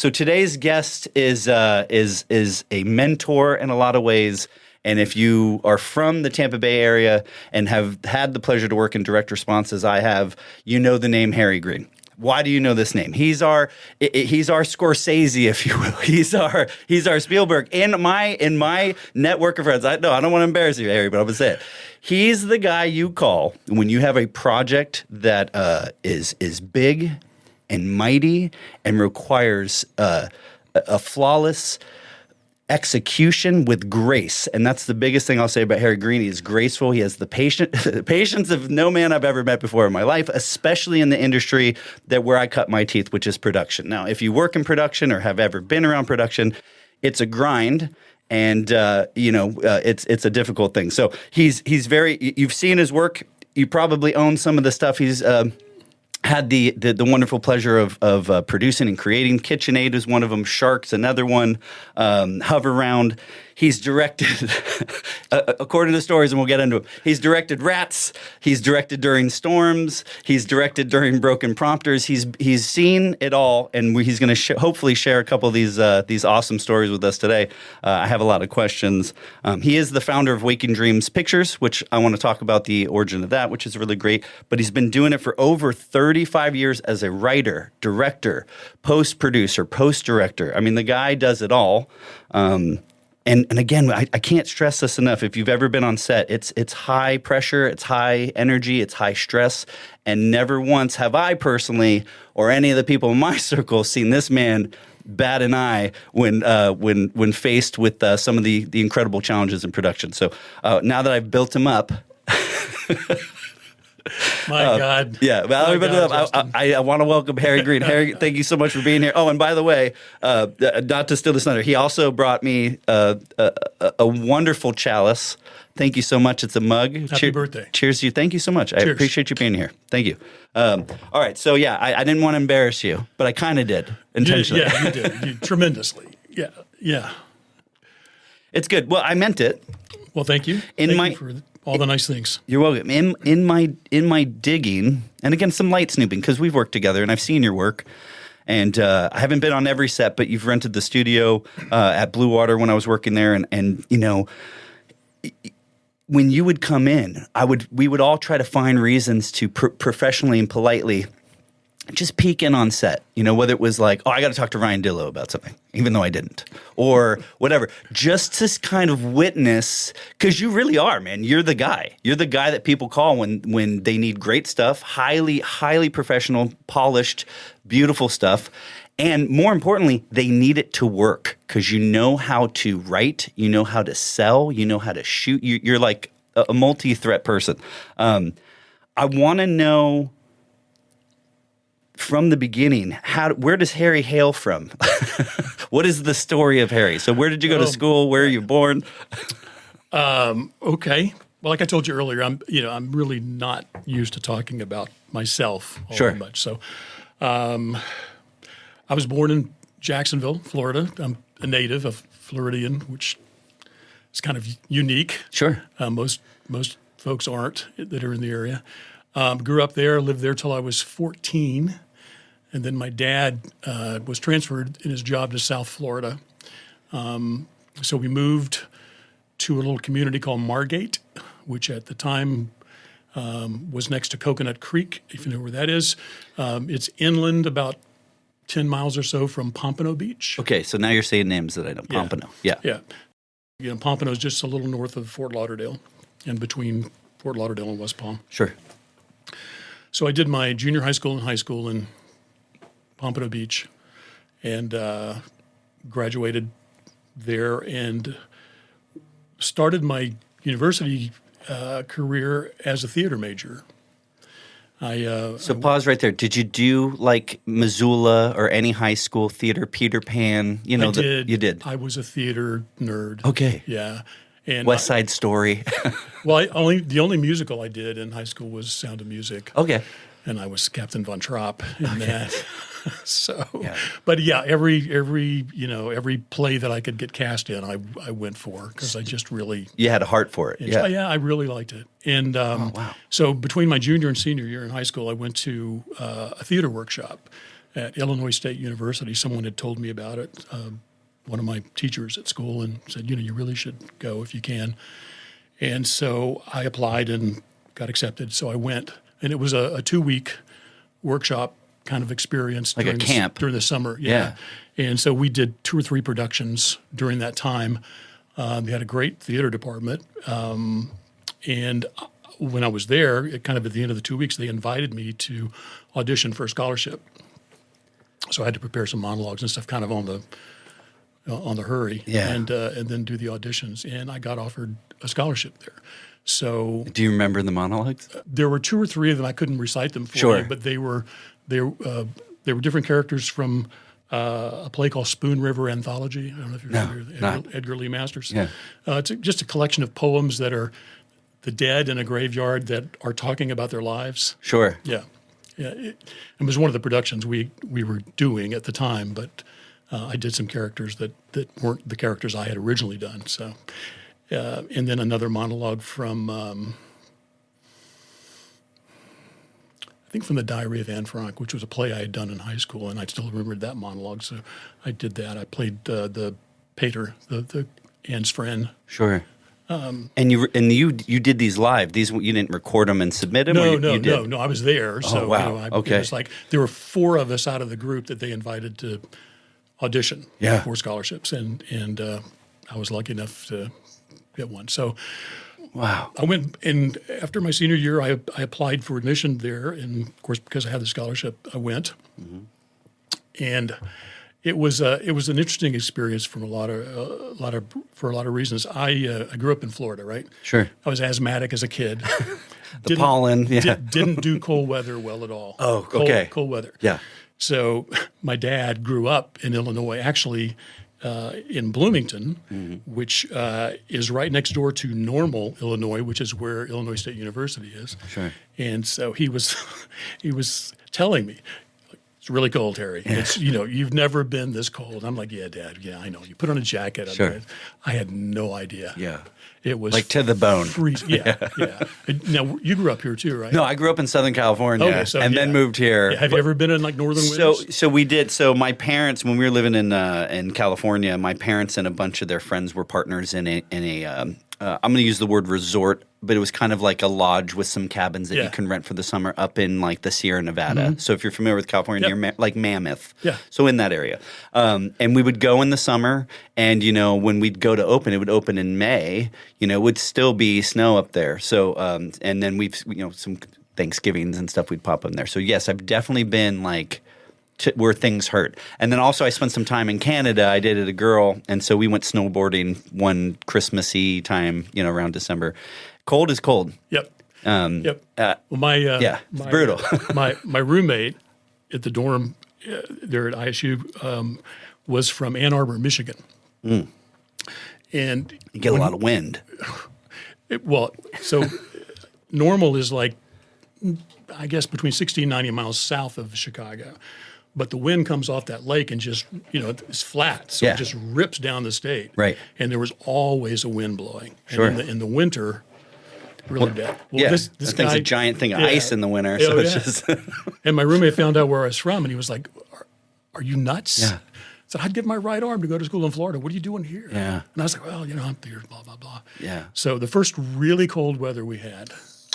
So today's guest is a mentor in a lot of ways. And if you are from the Tampa Bay area and have had the pleasure to work in direct response as I have, you know the name Harry Greene. Why do you know this name? He's our Scorsese, if you will. He's our Spielberg. In my network of friends, I don't want to embarrass you, Harry, but I'm gonna say it. He's the guy you call when you have a project that is big and mighty and requires a flawless execution with grace. And that's the biggest thing I'll say about Harry Greene. He's graceful. He has the patience of no man I've ever met before in my life, especially in the industry where I cut my teeth, which is production. Now, if you work in production or have ever been around production, it's a grind. And it's a difficult thing. So he's very. You've seen his work. You probably own some of the stuff he's had the wonderful pleasure of producing and creating. KitchenAid is one of them. Shark's another one. Hover Round. He's directed, according to the stories, and we'll get into it, he's directed Rats. He's directed during storms. He's directed during broken prompters. He's seen it all, and he's going to hopefully share a couple of these awesome stories with us today. I have a lot of questions. He is the founder of Waking Dreams Pictures, which I want to talk about the origin of that, which is really great. But he's been doing it for over 35 years as a writer, director, post-producer, post-director. I mean, the guy does it all. And again, I can't stress this enough. If you've ever been on set, it's high pressure, it's high energy, it's high stress, and never once have I personally or any of the people in my circle seen this man bat an eye when faced with some of the incredible challenges in production. So now that I've built him up. My God. Yeah. I want to welcome Harry Greene. Harry, thank you so much for being here. Oh, and by the way, not to steal this thunder, he also brought me a wonderful chalice. Thank you so much. It's a mug. Happy birthday. Cheers to you. Thank you so much. Cheers. I appreciate you being here. Thank you. All right. So, yeah, I didn't want to embarrass you, but I kind of did intentionally. You did. Tremendously. Yeah. Yeah. It's good. Well, I meant it. Well, thank you. Thank you for all the nice things. You're welcome. In my digging, and again, some light snooping, because we've worked together and I've seen your work. And I haven't been on every set, but you've rented the studio at Bluewater when I was working there. And you know, when you would come in, we would all try to find reasons to professionally and politely just peek in on set, you know, whether it was like, oh, I got to talk to Ryan Dillow about something, even though I didn't, or whatever, just to kind of witness, because you really are, man. You're the guy. You're the guy that people call when they need great stuff, highly, highly professional, polished, beautiful stuff. And more importantly, they need it to work because you know how to write, you know how to sell, you know how to shoot. You're like a multi-threat person. I want to know, from the beginning, where does Harry hail from? What is the story of Harry? So where did you go to school? Where are you born? Okay. Well, like I told you earlier, I'm really not used to talking about myself all that much. So I was born in Jacksonville, Florida. I'm a native of Floridian, which is kind of unique. Sure. Most folks aren't that are in the area. Grew up there, lived there till I was 14. And then my dad was transferred in his job to South Florida. So we moved to a little community called Margate, which at the time was next to Coconut Creek, if you know where that is. It's inland about 10 miles or so from Pompano Beach. Okay, so now you're saying names that I know. Pompano, yeah. You know, Pompano is just a little north of Fort Lauderdale and between Fort Lauderdale and West Palm. Sure. So I did my junior high school and high school in Pompano Beach and graduated there and started my university career as a theater major. So pause right there. Did you do like Missoula or any high school theater, Peter Pan? You know, I did. You did. I was a theater nerd. Okay. Yeah. And West Side Story. Well, the only musical I did in high school was Sound of Music. Okay. And I was Captain Von Trapp in that. So, but yeah, every play that I could get cast in, I went for because I just really you had a heart for it. Yeah, I really liked it. And wow. So between my junior and senior year in high school, I went to a theater workshop at Illinois State University. Someone had told me about it, one of my teachers at school, and said, you really should go if you can. And so I applied and got accepted. So I went, and it was a 2-week workshop kind of experience. Like a camp. During the summer, yeah. And so we did 2 or 3 productions during that time. They had a great theater department. And when I was there, kind of at the end of the 2 weeks, they invited me to audition for a scholarship. So I had to prepare some monologues and stuff kind of on the hurry, and then do the auditions. And I got offered a scholarship there. So do you remember the monologues? There were 2 or 3 of them. I couldn't recite them for you, but they were different characters from a play called Spoon River Anthology. I don't know if you're familiar with Edgar Lee Masters. Yeah. It's just a collection of poems that are the dead in a graveyard that are talking about their lives. Sure. Yeah. It was one of the productions we were doing at the time, but I did some characters that weren't the characters I had originally done. So, and then another monologue from, I think from the Diary of Anne Frank, which was a play I had done in high school, and I still remembered that monologue. So I did that. I played the pater, the Anne's friend. Sure. And you did these live. These you didn't record them and submit them. No. I was there. So, wow. Okay. It was like there were 4 of us out of the group that they invited to audition for scholarships, and I was lucky enough to get one. So, wow. I went, and after my senior year, I applied for admission there, and of course, because I had the scholarship, I went, and it was an interesting experience for a lot of reasons. I grew up in Florida, right? Sure. I was asthmatic as a kid. Pollen, didn't do cold weather well at all. Oh, okay. Cold weather. Yeah. So my dad grew up in Illinois, actually in Bloomington, which is right next door to Normal, Illinois, which is where Illinois State University is. Sure. And so he was telling me, it's really cold, Harry. Yeah. It's, you've never been this cold. I'm like, yeah, Dad. Yeah, I know. You put on a jacket. Sure. I had no idea. Yeah. It was like to the bone. Yeah. Now, you grew up here too, right? No, I grew up in Southern California then moved here. Yeah. Have you ever been in like northern winters? So we did. So my parents, when we were living in California, my parents and a bunch of their friends were partners in a I'm going to use the word resort, but it was kind of like a lodge with some cabins that you can rent for the summer up in like the Sierra Nevada. So if you're familiar with California, you're like Mammoth. Yeah. So in that area. And we would go in the summer, and, when we'd go to open, it would open in May, it would still be snow up there. So, and then we've, some Thanksgivings and stuff we'd pop in there. So yes, I've definitely been like where things hurt. And then also I spent some time in Canada. I dated a girl, and so we went snowboarding one Christmassy time, around December. Cold is cold. Yep. Well, it's brutal. my roommate at the dorm there at ISU was from Ann Arbor, Michigan. And you get a lot of wind. So Normal is like, I guess, between 60 and 90 miles south of Chicago. But the wind comes off that lake and just, it's flat. So it just rips down the state. Right. And there was always a wind blowing. Sure. And in the winter, really bad. Well, this thing's a giant thing of ice in the winter. So it's just. And my roommate found out where I was from, and he was like, are you nuts? Yeah. So I'd give my right arm to go to school in Florida. What are you doing here? Yeah. And I was like, well, I'm here, blah, blah, blah. Yeah. So the first really cold weather we had,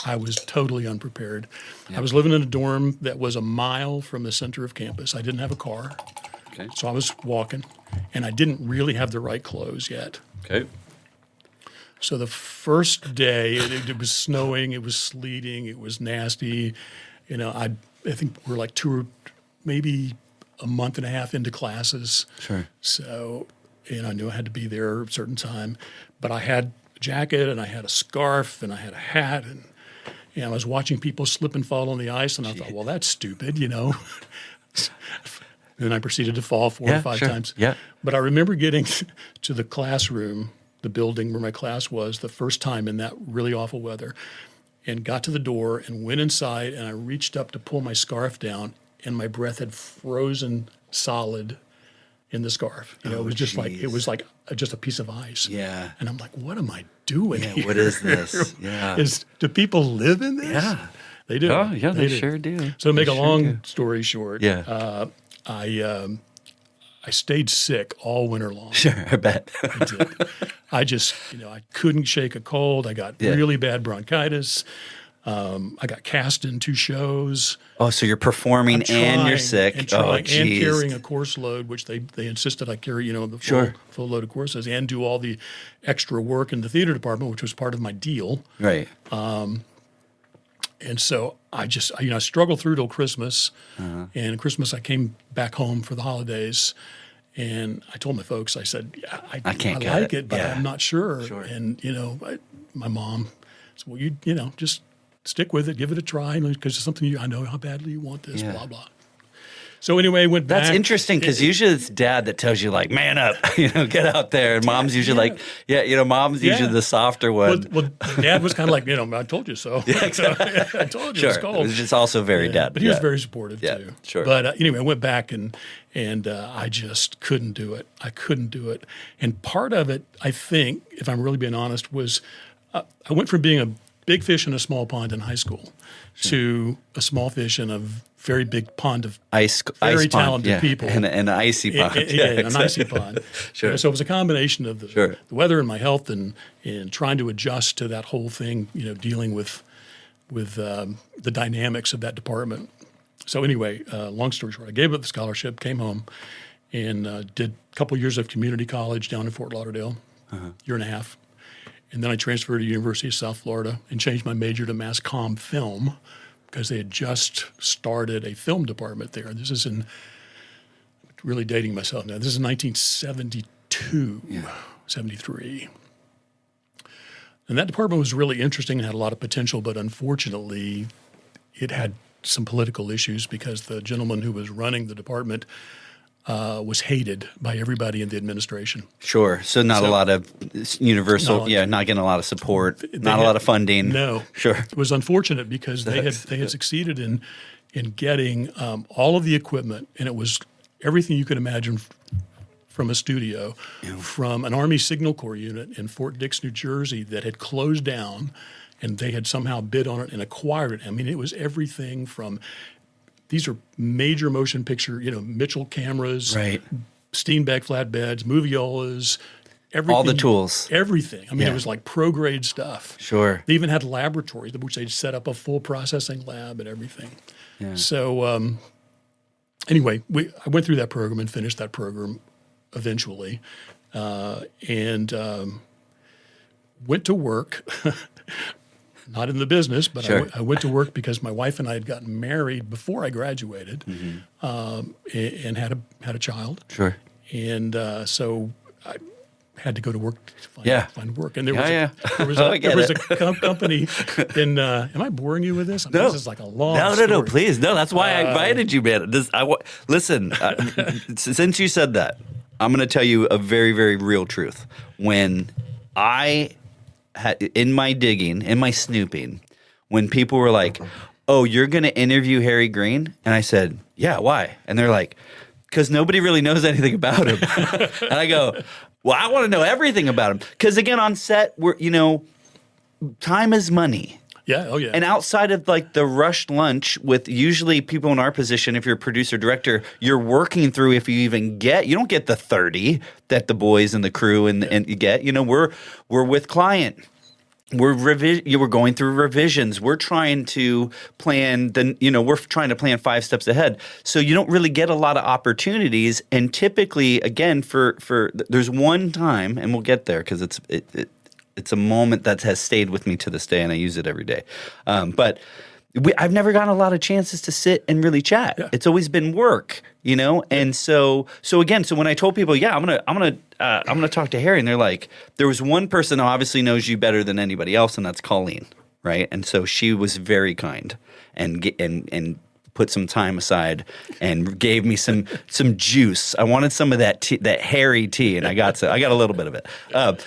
I was totally unprepared. Yep. I was living in a dorm that was a mile from the center of campus. I didn't have a car. Okay. So I was walking, and I didn't really have the right clothes yet. Okay. So the first day, it was snowing, it was sleeting, it was nasty. I think we're like maybe a month and a half into classes. Sure. So, I knew I had to be there at a certain time. But I had a jacket, and I had a scarf, and I had a hat, and I was watching people slip and fall on the ice, and I thought, well, that's stupid, And I proceeded to fall 4 or 5 times. Yeah. But I remember getting to the classroom, the building where my class was, the first time in that really awful weather, and got to the door and went inside, and I reached up to pull my scarf down, and my breath had frozen solid in the scarf. It was just like just a piece of ice. Yeah. And I'm like, what am I doing here? What is this? Yeah. Do people live in this? Yeah. They do. Oh, yeah, they sure do. So to make a long story short, I stayed sick all winter long. Sure, I bet. I did. I just, I couldn't shake a cold. I got really bad bronchitis. I got cast in 2 shows. Oh, so you're performing and you're sick. And and carrying a course load, which they insisted I carry, the full load of courses and do all the extra work in the theater department, which was part of my deal. Right. And so I just, I struggled through till Christmas. And Christmas I came back home for the holidays. And I told my folks, I said, I can't like it, but Yeah. I'm not sure. Sure. And, my mom said, well, just stick with it, give it a try, because it's something I know how badly you want this, blah, blah. So anyway, went back. That's interesting because usually it's dad that tells you like, man up, get out there. And mom's usually like, mom's usually the softer one. Well, dad was kind of like, I told you so. I told you Sure. it's cold. It was just also very dad. But he was very supportive too. Sure. But anyway, I went back and I just couldn't do it. I couldn't do it. And part of it, I think, if I'm really being honest, was I went from being a big fish in a small pond in high school to a small fish in a very big pond of very talented people. And an icy pond. An icy pond. Sure. So it was a combination of the weather and my health and trying to adjust to that whole thing, dealing with the dynamics of that department. So anyway, long story short, I gave up the scholarship, came home, and did a couple years of community college down in Fort Lauderdale, year and a half. And then I transferred to University of South Florida and changed my major to mass comm film because they had just started a film department there. This is really dating myself now. This is 1972, 73. And that department was really interesting and had a lot of potential, but unfortunately it had some political issues because the gentleman who was running the department was hated by everybody in the administration. Sure. So not a lot of universal, not getting a lot of support, not a lot of funding. No. Sure. It was unfortunate because they had succeeded in getting all of the equipment, and it was everything you could imagine from a studio, from an Army Signal Corps unit in Fort Dix, New Jersey that had closed down, and they had somehow bid on it and acquired it. I mean, it was everything from these are major motion picture, Mitchell cameras, right? Steenbeck flatbeds, moviolas, everything. All the tools. Everything. I mean, it was like pro-grade stuff. Sure. They even had laboratories, which they'd set up a full processing lab and everything. Yeah. So anyway, I went through that program and finished that program eventually and went to work. Not in the business, but I went to work because my wife and I had gotten married before I graduated, and had a child. Sure. And so I had to go to work to find work. And there was a company in. Am I boring you with this? I mean, no, this is like a long. No, please, no. That's why I invited you, man. Listen. Since you said that, I'm going to tell you a very, very real truth. When in my digging, in my snooping, when people were like, oh, you're going to interview Harry Greene? And I said, yeah, why? And they're like, because nobody really knows anything about him. And I go, well, I want to know everything about him. Because again, on set, time is money. Yeah, oh yeah. And outside of like the rushed lunch with usually people in our position, if you're a producer director, you're working through if you even get, you don't get the 30 that the boys and the crew and you get. We're with client. We're going through revisions. We're trying to plan we're trying to plan 5 steps ahead. So you don't really get a lot of opportunities. And typically, again, for there's one time, and we'll get there because it's a moment that has stayed with me to this day, and I use it every day. But I've never gotten a lot of chances to sit and really chat. Yeah. It's always been work, And so when I told people, I'm gonna talk to Harry, and they're like, there was one person who obviously knows you better than anybody else, and that's Colleen, right? And so she was very kind and put some time aside and gave me some juice. I wanted some of that Harry tea, and I got a little bit of it.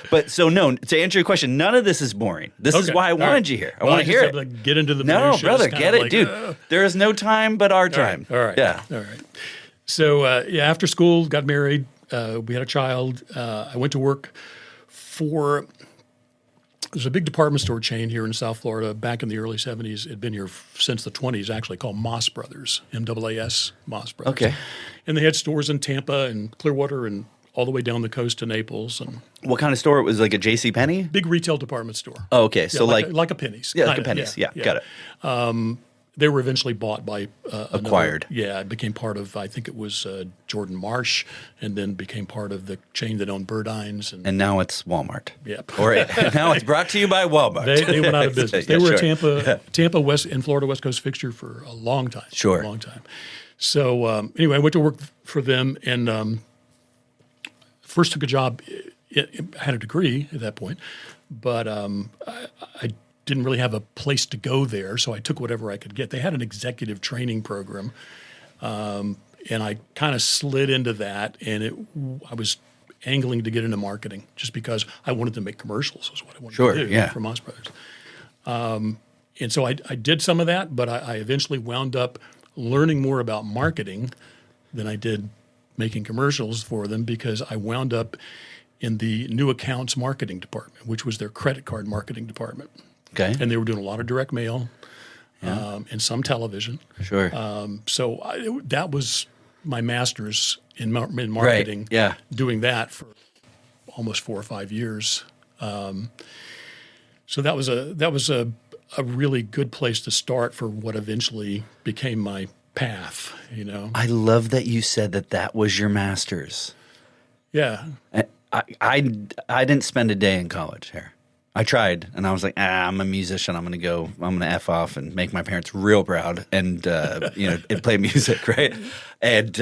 But so no, to answer your question, none of this is boring. This is why I wanted you here. I want to hear it. Like get into the no, brother, get it, dude. There is no time but our time. All right. Yeah. All right. So after school, got married. We had a child. I went to work for There's a big department store chain here in South Florida back in the early 70s. It had been here since the 20s, actually, called Moss Brothers, MAAS, Moss Brothers. Okay. And they had stores in Tampa and Clearwater and all the way down the coast to Naples. And What kind of store? It was like a J.C. Penney? big retail department store. Oh, okay. So like a Penny's. yeah, like a kinda, Penny's. Yeah, got it. They were eventually bought by Acquired. It became part of, I think it was Jordan Marsh, and then became part of the chain that owned Burdines. And now it's Walmart. Yep. Or now it's brought to you by Walmart. They went out of business. They Yeah, were sure. a Tampa West and Florida West Coast fixture for a long time. Sure. A long time. So anyway, I went to work for them and first took a job. I had a degree at that point, but I didn't really have a place to go there, so I took whatever I could get. They had an executive training program, and I kind of slid into that, and I was angling to get into marketing just because I wanted to make commercials was what I wanted to do for Moss Brothers. And so I did some of that, but I eventually wound up learning more about marketing than I did making commercials for them because I wound up in the new accounts marketing department, which was their credit card marketing department. Okay. And they were doing a lot of direct mail and some television. Sure. So that was my master's in marketing. Right. Yeah. Doing that for almost 4 or 5 years. So that was a really good place to start for what eventually became my path. I love that you said that was your master's. Yeah. I didn't spend a day in college here. I tried, and I was like, I'm a musician. I'm going to F off and make my parents real proud and, and play music, right? And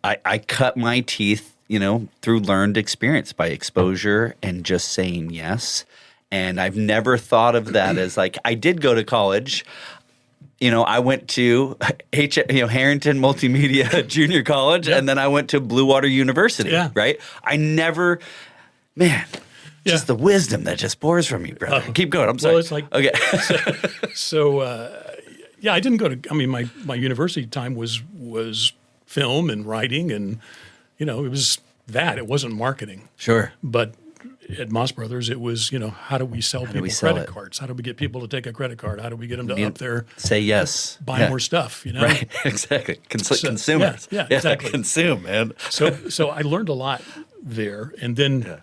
I cut my teeth, through learned experience by exposure and just saying yes. And I've never thought of that as like, I did go to college. I went to Harrington Multimedia Junior College, and then I went to Bluewater University, right? I never, just the wisdom that just pours from you, brother. Keep going. I'm sorry. Well, it's like okay. I didn't go to. I mean, my university time was film and writing, and it was that. It wasn't marketing. Sure. But at Moss Brothers, it was how do we sell people credit cards? How do we get people to take a credit card? How do we get them to up their say yes, buy more stuff? Right? Exactly. Consumers. Yeah, exactly. Consume, man. So I learned a lot there, and then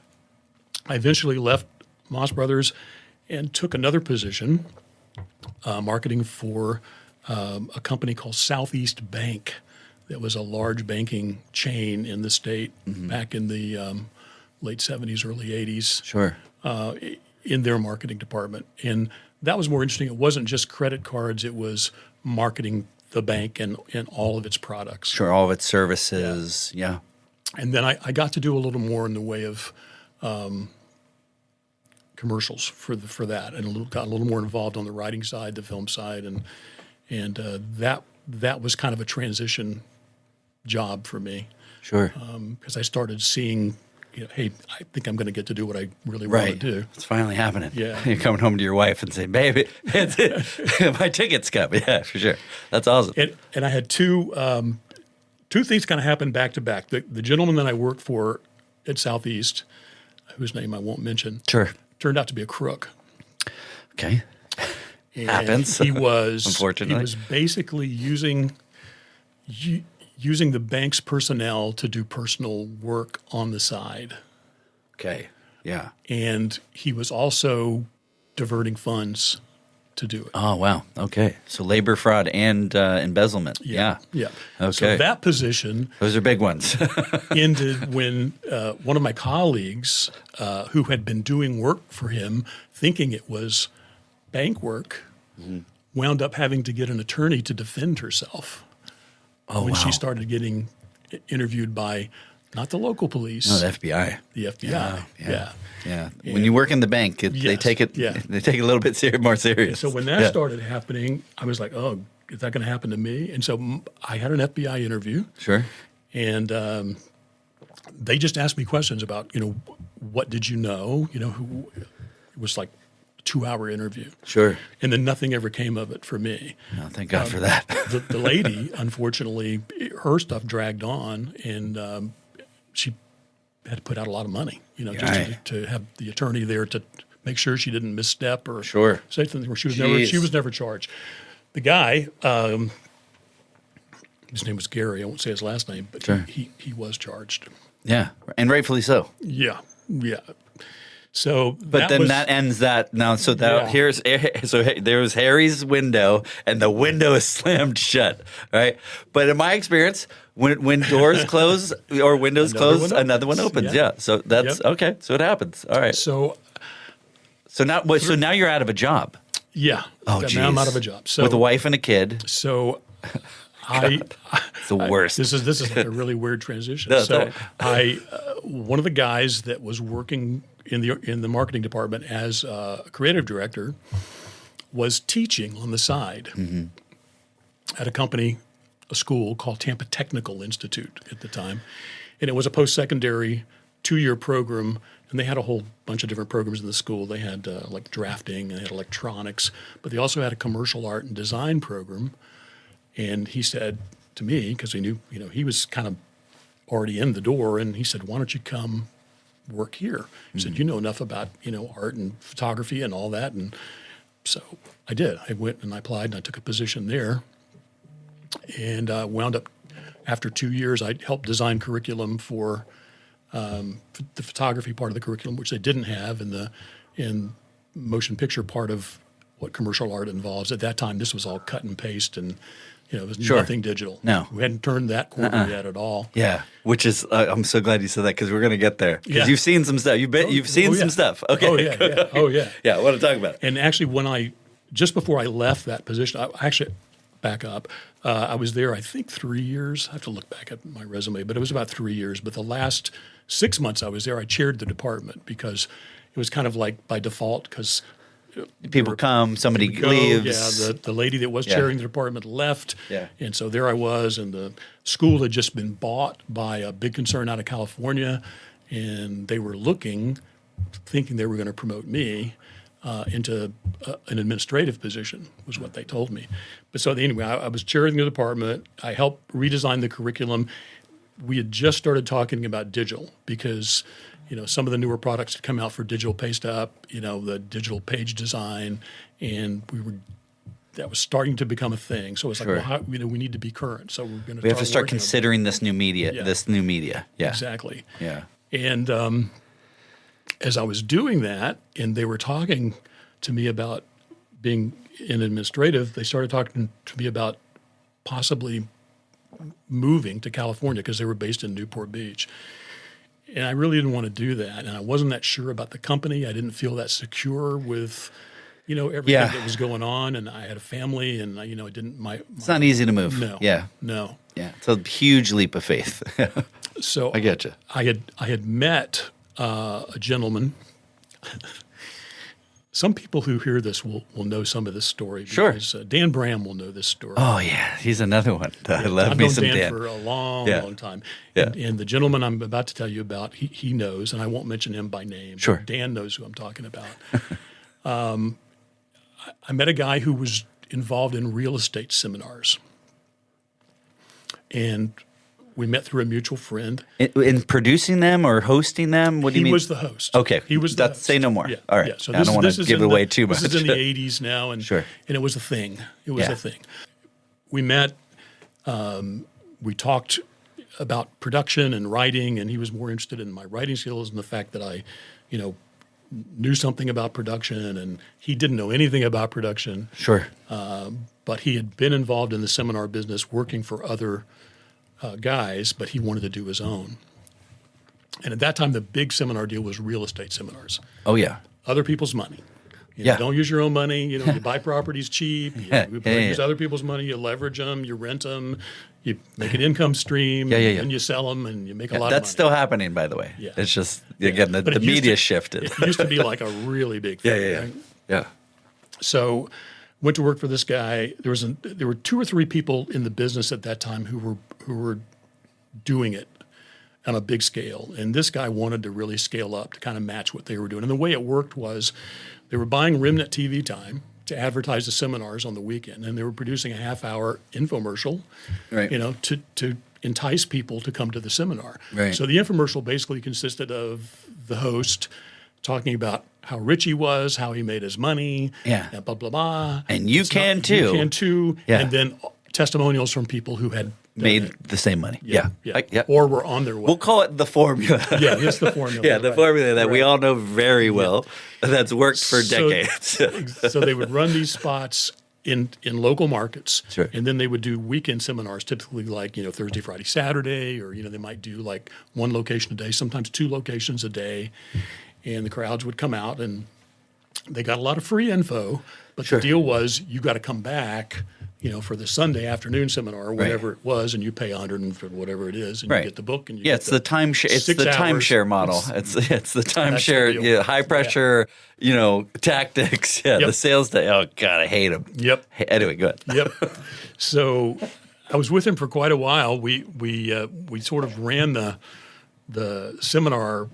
I eventually left Moss Brothers and took another position, marketing for a company called Southeast Bank. That was a large banking chain in the state back in the late 70s, early 80s. Sure. In their marketing department. And that was more interesting. It wasn't just credit cards. It was marketing the bank and all of its products. Sure, all of its services. Yeah. And then I got to do a little more in the way of commercials for that, and got a little more involved on the writing side, the film side, and that was kind of a transition job for me. Sure. Because I started seeing, hey, I think I'm going to get to do what I really want to do. It's finally happening. Yeah. You're coming home to your wife and saying, baby, my ticket's come. Yeah, for sure. That's awesome. And I had two things kind of happen back to back. The gentleman that I worked for at Southeast, whose name I won't mention, turned out to be a crook. Okay. And happens. He was unfortunately. He was basically using the bank's personnel to do personal work on the side. Okay. Yeah. And he was also diverting funds to do it. Oh, wow. Okay. So labor fraud and embezzlement. Yeah. Okay. So that position. Those are big ones. ended when one of my colleagues who had been doing work for him, thinking it was bank work, wound up having to get an attorney to defend herself. When she started getting interviewed by not the local police, no, the FBI. The FBI. Yeah. When you work in the bank, they take it. Yeah. They take it a little bit more serious. So when that started happening, I was like, "Oh, is that going to happen to me?" And so I had an FBI interview. Sure. And they just asked me questions about, what did you know? It was like a 2-hour interview. Sure. And then nothing ever came of it for me. Oh, thank God for that. The lady, unfortunately, her stuff dragged on, and she had to put out a lot of money, just to have the attorney there to make sure she didn't misstep or Sure. say something where she Jeez. was never charged. The guy, his name was Gary. I won't say his last name, but Sure. he was charged. Yeah, and rightfully so. Yeah. So, But that ends that now. So that there's Harry's window, and the window is slammed shut. Right. But in my experience, when doors close or windows close, another one opens. Yeah. So that's okay. So it happens. All right. So now you're out of a job. Yeah. Oh, now I'm out of a job. So with a wife and a kid. So It's the worst. This is like a really weird transition. No, so one of the guys that was working in the marketing department as a creative director was teaching on the side at a school called Tampa Technical Institute at the time, and it was a post-secondary 2-year program. And they had a whole bunch of different programs in the school. They had like drafting, and they had electronics, but they also had a commercial art and design program. And he said to me, because he knew, he was kind of already in the door, and he said, "Why don't you come work here?" He said, "You know enough about, art and photography and all that." And so I did. I went and I applied, and I took a position there, and wound up after 2 years. I helped design curriculum for the photography part of the curriculum, which they didn't have in motion picture part of what commercial art involves. At that time, this was all cut and paste, and it was nothing digital. No, we hadn't turned that corner yet at all. Yeah, which is I'm so glad you said that, because we're going to get there. Because Yeah. you've seen some stuff. You've seen some stuff. Okay. Oh yeah. Oh yeah. Yeah. I want to talk about it. And actually, just before I left that position, I actually back up. I was there, I think, 3 years. I have to look back at my resume, but it was about 3 years. But the last 6 months I was there, I chaired the department, because it was kind of like by default, because People come, somebody leaves. Yeah, the lady that was chairing the department left. Yeah. And so there I was, and the school had just been bought by a big concern out of California, and they were thinking they were going to promote me into an administrative position, was what they told me. But so anyway, I was chairing the department. I helped redesign the curriculum. We had just started talking about digital, because some of the newer products had come out for digital paste up, the digital page design, and that was starting to become a thing. So it's like, well, we need to be current. So we're going to. We have to start considering this new media. Yeah. This new media. Yeah. Exactly. Yeah. And as I was doing that, and they were talking to me about being in administrative, they started talking to me about possibly moving to California, because they were based in Newport Beach. And I really didn't want to do that. And I wasn't that sure about the company. I didn't feel that secure with, everything that was going on. And I had a family, and, it didn't, it's not easy to move. No. Yeah. No. Yeah. It's a huge leap of faith. So I get you. I had met a gentleman. Some people who hear this will know some of this story. Sure. Because Dan Bram will know this story. Oh, yeah. He's another one. I love I've me known some Dan Dan. for a long time. Yeah. And the gentleman I'm about to tell you about, he knows, and I won't mention him by name. Sure. But Dan knows who I'm talking about. I met a guy who was involved in real estate seminars. And we met through a mutual friend. In producing them or hosting them? What do you mean? He was the host. Okay. He was the host. Say no more. Yeah. All right. Yeah. So I don't want to give it away too much. This is in the 80s now, and Sure. And it was a thing. It was a thing. We met. We talked about production and writing, and he was more interested in my writing skills and the fact that I, knew something about production, and he didn't know anything about production. Sure. But he had been involved in the seminar business, working for other guys, but he wanted to do his own. And at that time, the big seminar deal was real estate seminars. Oh, yeah. Other people's money. Don't use your own money. You buy properties cheap. You use other people's money. You leverage them. You rent them. You make an income stream. And you sell them, and you make a lot of money. That's still happening, by the way. Yeah. It's just, again, the media shifted. It used to be like a really big thing. Right? Yeah. So went to work for this guy. There were 2 or 3 people in the business at that time who were doing it on a big scale. And this guy wanted to really scale up to kind of match what they were doing. And the way it worked was they were buying Remnant TV time to advertise the seminars on the weekend, and they were producing a half-hour infomercial, right. To entice people to come to the seminar. Right. So the infomercial basically consisted of the host talking about how rich he was, how he made his money, Yeah. and blah, blah, blah. And you It's can not- too. You can too. Yeah. And then testimonials from people who had done Made it. the same money. Yeah. Yeah. Or were on their way. We'll call it the formula. Yeah, that's the formula. Yeah, the right. formula that we Right. all know very well. That's worked for So- decades. So they would run these spots in local markets, Sure. and then they would do weekend seminars, typically like Thursday, Friday, Saturday, or they might do like one location a day, sometimes 2 locations a day, and the crowds would come out, and they got a lot of free info. But Sure. the deal was you got to come back, for the Sunday afternoon seminar, whatever it was, and you pay $100 for whatever it is, and Right. you get the book, and you Yeah, get it's the timeshare. It's 6 the hours. timeshare model. It's the timeshare. deal. Yeah, high pressure. Tactics. Yeah, Yep. the sales day. Oh God, I hate them. Yep. Anyway, go ahead. Yep. So I was with him for quite a while. We sort of ran the seminar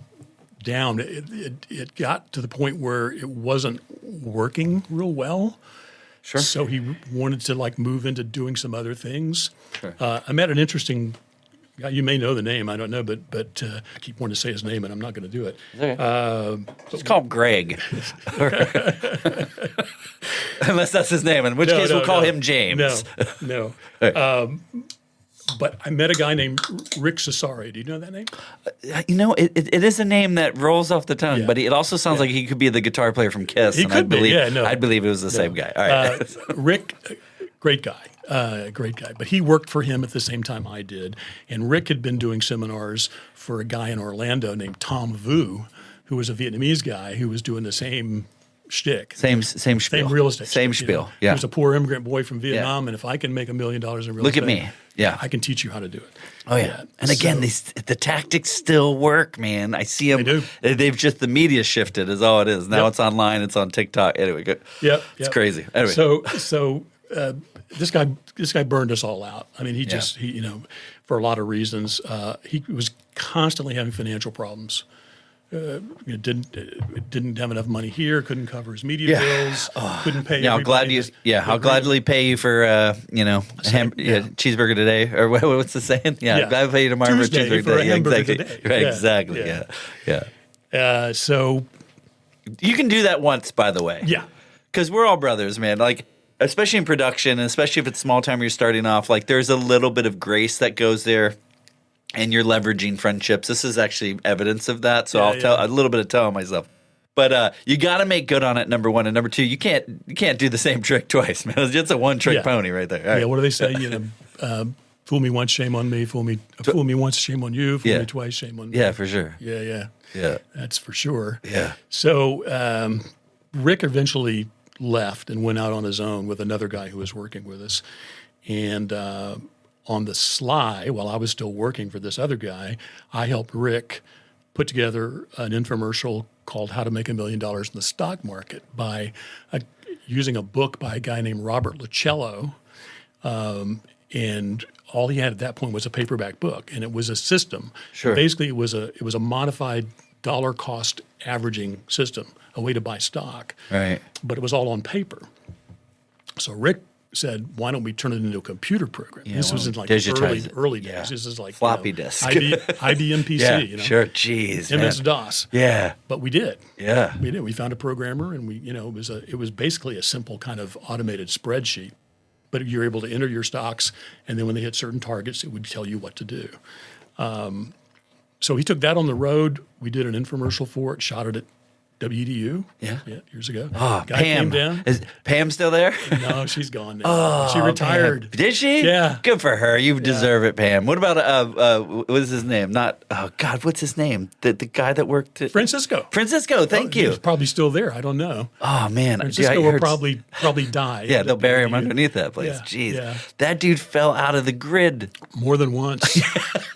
down. It got to the point where it wasn't working real well. Sure. So he wanted to move into doing some other things. Sure. I met an interesting guy. You may know the name. I don't know, but I keep wanting to say his name, and I'm not going to do it. Just call him Greg. Unless that's his name, in which case we'll call him James. No. Right. But I met a guy named Rick Cesare. Do you know that name? It is a name that rolls off the tongue, Yeah. but it also sounds like he could be the guitar player from Kiss. He and could be, believe, yeah, no. I'd believe it was the same guy. All right. Rick, great guy. But he worked for him at the same time I did. And Rick had been doing seminars for a guy in Orlando named Tom Vu, who was a Vietnamese guy who was doing the same shtick. Same spiel. Same real estate. Same shtick, you know. spiel. Yeah. He was a poor immigrant boy from Vietnam, and if I can make $1 million in real estate, Look at me. Yeah. I can teach you how to do it. Oh yeah, and again, the tactics still work, man. I see them. They do. They've just the media shifted, is all it is. Now Yep. it's online. It's on TikTok. Anyway, good. Yep. It's crazy. Anyway, So this guy burned us all out. I mean, he for a lot of reasons, he was constantly having financial problems. Didn't have enough money here. Couldn't cover his media bills. Couldn't pay. yeah, I'll gladly pay you for cheeseburger today, or what's the saying? Yeah, I'll gladly pay you tomorrow Tuesday for a cheeseburger for a today. Yeah, hamburger exactly. today. Right, Yeah. exactly. Yeah. So You can do that once, by the way. yeah, Because we're all brothers, man. Especially in production, and especially if it's small time, you're starting off. There's a little bit of grace that goes there, and you're leveraging friendships. This is actually evidence of that. So I'll tell a little bit of telling myself. But you got to make good on it. Number one, and number two, you can't do the same trick twice, man. It's just a one-trick pony right there. All right. yeah. What do they say? Fool me once, shame on me. Fool me once, shame on you. Fool me twice, shame on me. Yeah, for sure. Yeah. Yeah. That's for sure. Yeah. So Rick eventually left and went out on his own with another guy who was working with us. And on the sly, while I was still working for this other guy, I helped Rick put together an infomercial called How to Make $1 Million in the Stock Market by using a book by a guy named Robert Lucello. And all he had at that point was a paperback book, and it was a system. Sure. Basically, it was a modified dollar cost averaging system, a way to buy stock. Right. But it was all on paper. So Rick said, "Why don't we turn it into a computer program?" This was in digitize early it. Yeah. days. This is like Floppy disk. IBM PC. Yeah, sure. Jeez, MS man. DOS. Yeah. But we did. Yeah. We did. We found a programmer, and it was basically a simple kind of automated spreadsheet. But you're able to enter your stocks, and then when they hit certain targets, it would tell you what to do. So he took that on the road. We did an infomercial for it, shot it at WDU. Yeah. Years ago. Oh, Guy Pam. came down. Is Pam still there? No, she's gone now. She retired. Pam. Did she? Yeah. Good for her. You deserve it, Pam. What about what is his name? What's his name? The guy that worked at Francisco. Francisco. Thank you. He's probably still there. I don't know. Oh man, Francisco will probably die. Yeah, at they'll bury him WDU. underneath that place. Yeah, Jeez, yeah. that dude fell out of the grid. More than once,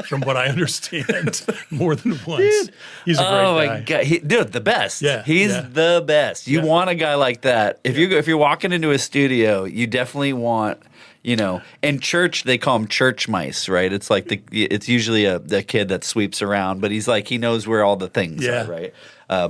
from what I understand. More than once. He's a great Oh guy. my god, dude, the best. Yeah, he's yeah. the best. You Yeah. want a guy like that. If you're walking into a studio, you definitely want. In church they call them church mice, right? It's like it's usually the kid that sweeps around, but he knows where all the things Yeah. are, right?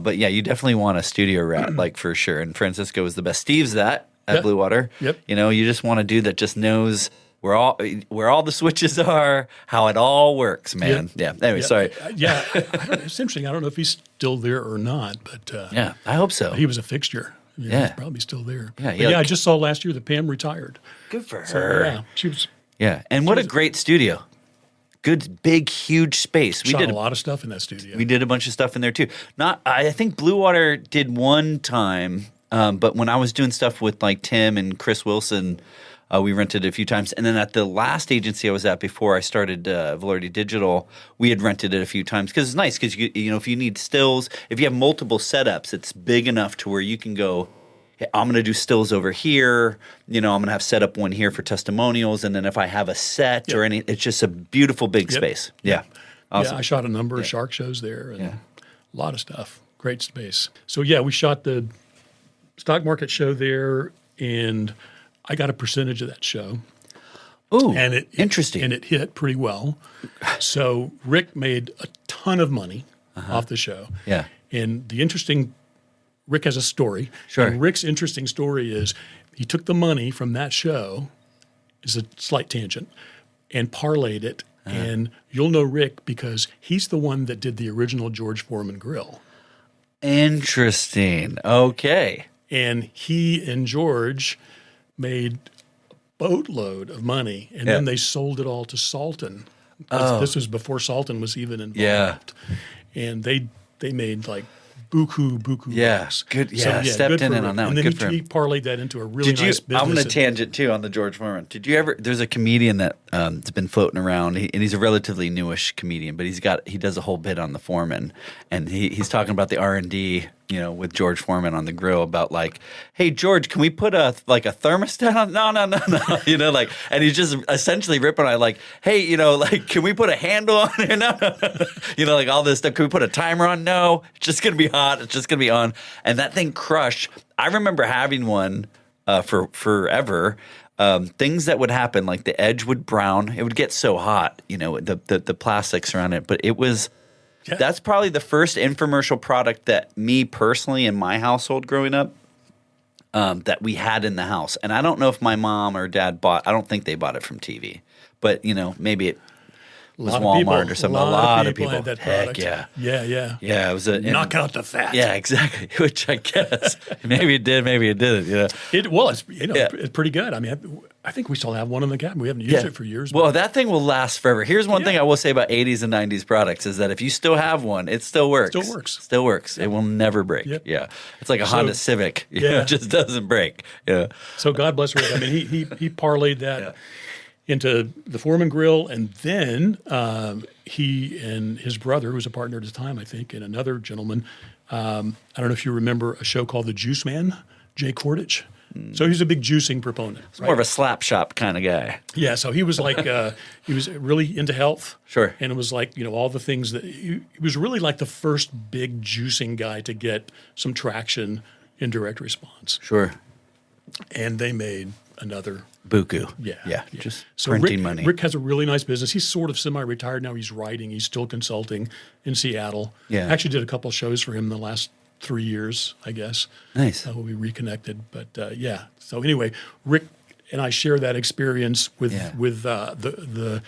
But yeah, you definitely want a studio rat, for sure. And Francisco is the best. Steve's that at Yep. Bluewater. Yep. You just want a dude that just knows where all the switches are, how it all works, man. Yeah. Anyway, sorry. Yeah, it's interesting. I don't know if he's still there or not, but Yeah, I hope so. he was a fixture. Yeah. He's probably still there. Yeah, But I just saw last year that Pam retired. Good for So, her. yeah, she was Yeah, and what a great studio. Good, big, huge space. shot a lot of stuff in that studio. We did a bunch of stuff in there too. I think Bluewater did one time, but when I was doing stuff with like Tim and Chris Wilson, we rented it a few times. And then at the last agency I was at before I started Velarde Digital, we had rented it a few times because it's nice because you know if you need stills, if you have multiple setups, it's big enough to where you can go. I'm going to do stills over here. You know, I'm going to have set up one here for testimonials. And then if I have a set or any, it's just a beautiful big space. Yeah. Awesome. Yeah, I shot a number of shark shows there and a lot of stuff. Great space. So, yeah, we shot the stock market show there, and I got a percentage of that show. Ooh, and interesting. And it hit pretty well. So Rick made a ton of money off the show. Yeah. And Rick has a story. Sure. And Rick's interesting story is he took the money from that show, is a slight tangent, and parlayed it. And you'll know Rick because he's the one that did the original George Foreman grill. Interesting. Okay. And he and George made a boatload of money, and then they sold it all to Salton. This was before Salton was even involved. Yeah. And they made like buku Yeah, bucks. good. Yeah, So, stepped good in for on Rick. that one. And then Good for he him. parlayed that into a really nice business. I'm going to tangent too on the George Foreman. Did you ever? There's a comedian that has been floating around, and he's a relatively newish comedian, but he does a whole bit on the Foreman, and he's talking about the R&D, you know, with George Foreman on the grill about like, hey George, can we put a thermostat on? No, you know, like, and he's just essentially ripping on it, like, hey, you know, like, can we put a handle on it? No, you know, like all this stuff. Can we put a timer on? No, it's just gonna be hot. It's just gonna be on, and that thing crushed. I remember having one for forever. Things that would happen, like the edge would brown. It would get so hot, you know, the plastics around it. But it was, that's probably the first infomercial product that me personally in my household growing up that we had in the house. And I don't know if my mom or dad I don't think they bought it from TV. But, you know, maybe it was Walmart or something. A lot of people had that Heck product. yeah. Yeah. Yeah, it was Knock out the fat. Yeah, exactly. Which I guess maybe it did, maybe it didn't. You know, It's pretty good. I mean, I think we still have one in the cabinet. We haven't used it for years. Well, that thing will last forever. Here's one thing I will say about 80s and 90s products is that if you still have one, it still works. Still works. It will never break. Yep. Yeah. It's like a Honda Civic. It just doesn't break. Yeah. So God bless Rick. I mean, he parlayed that into the Foreman grill, and then he and his brother, who was a partner at the time, I think, and another gentleman, I don't know if you remember a show called The Juiceman, Jay Cordich. So he's a big juicing proponent. He's more of a slap shop kind of guy. Yeah, so he was like, he was really into health. Sure. And it was like, you know, all the things that, he was really like the first big juicing guy to get some traction in direct response. Sure. And they made another buku. Yeah. Just so printing money. Rick has a really nice business. He's sort of semi-retired now. He's writing. He's still consulting in Seattle. Yeah. I actually did a couple of shows for him in the last 3 years, I guess. Nice. We reconnected. But yeah. So anyway, Rick and I share that experience with the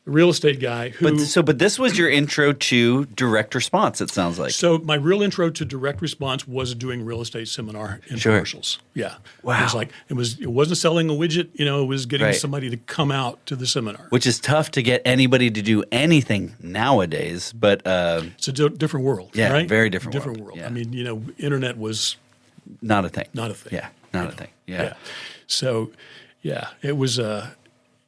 real estate guy who. But this was your intro to direct response. It sounds like. So my real intro to direct response was doing real estate seminar infomercials. Yeah. Wow. It was like it wasn't selling a widget. You know, it was getting somebody to come out to the seminar. Which is tough to get anybody to do anything nowadays. But it's a different world. Yeah, right? very different world. Yeah. I mean, you know, internet was not a thing. Yeah. Not a thing. Yeah. So, yeah, it was an